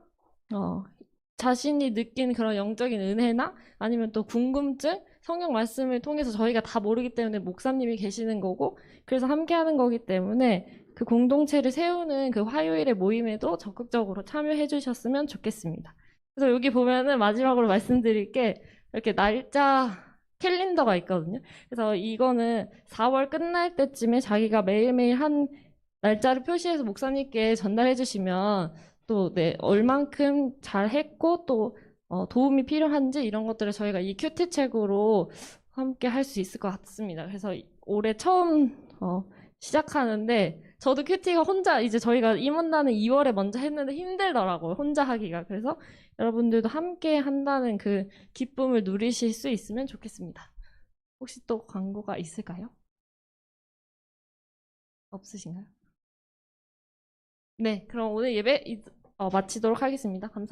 자신이 느낀 그런 영적인 은혜나 아니면 또 궁금증, 성경 말씀을 통해서 저희가 다 모르기 때문에 목사님이 계시는 거고 그래서 함께 하는 거기 때문에 그 공동체를 세우는 그 화요일의 모임에도 적극적으로 참여해 주셨으면 좋겠습니다. 그래서 여기 보면은 마지막으로 말씀드릴 게 이렇게 날짜 캘린더가 있거든요. 그래서 이거는 4월 끝날 때쯤에 자기가 매일매일 한 날짜를 표시해서 목사님께 전달해 주시면 또 얼만큼 잘 했고 또 도움이 필요한지 이런 것들을 저희가 이 큐티 책으로 함께 할 수 있을 것 같습니다. 그래서 올해 처음 시작하는데 저도 큐티가 혼자 이제 저희가 임원단은 2월에 먼저 했는데 힘들더라고요. 혼자 하기가. 그래서 여러분들도 함께 한다는 그 기쁨을 누리실 수 있으면 좋겠습니다. 혹시 또 광고가 있을까요? 없으신가요? 네, 그럼 오늘 예배 마치도록 하겠습니다. 감사합니다.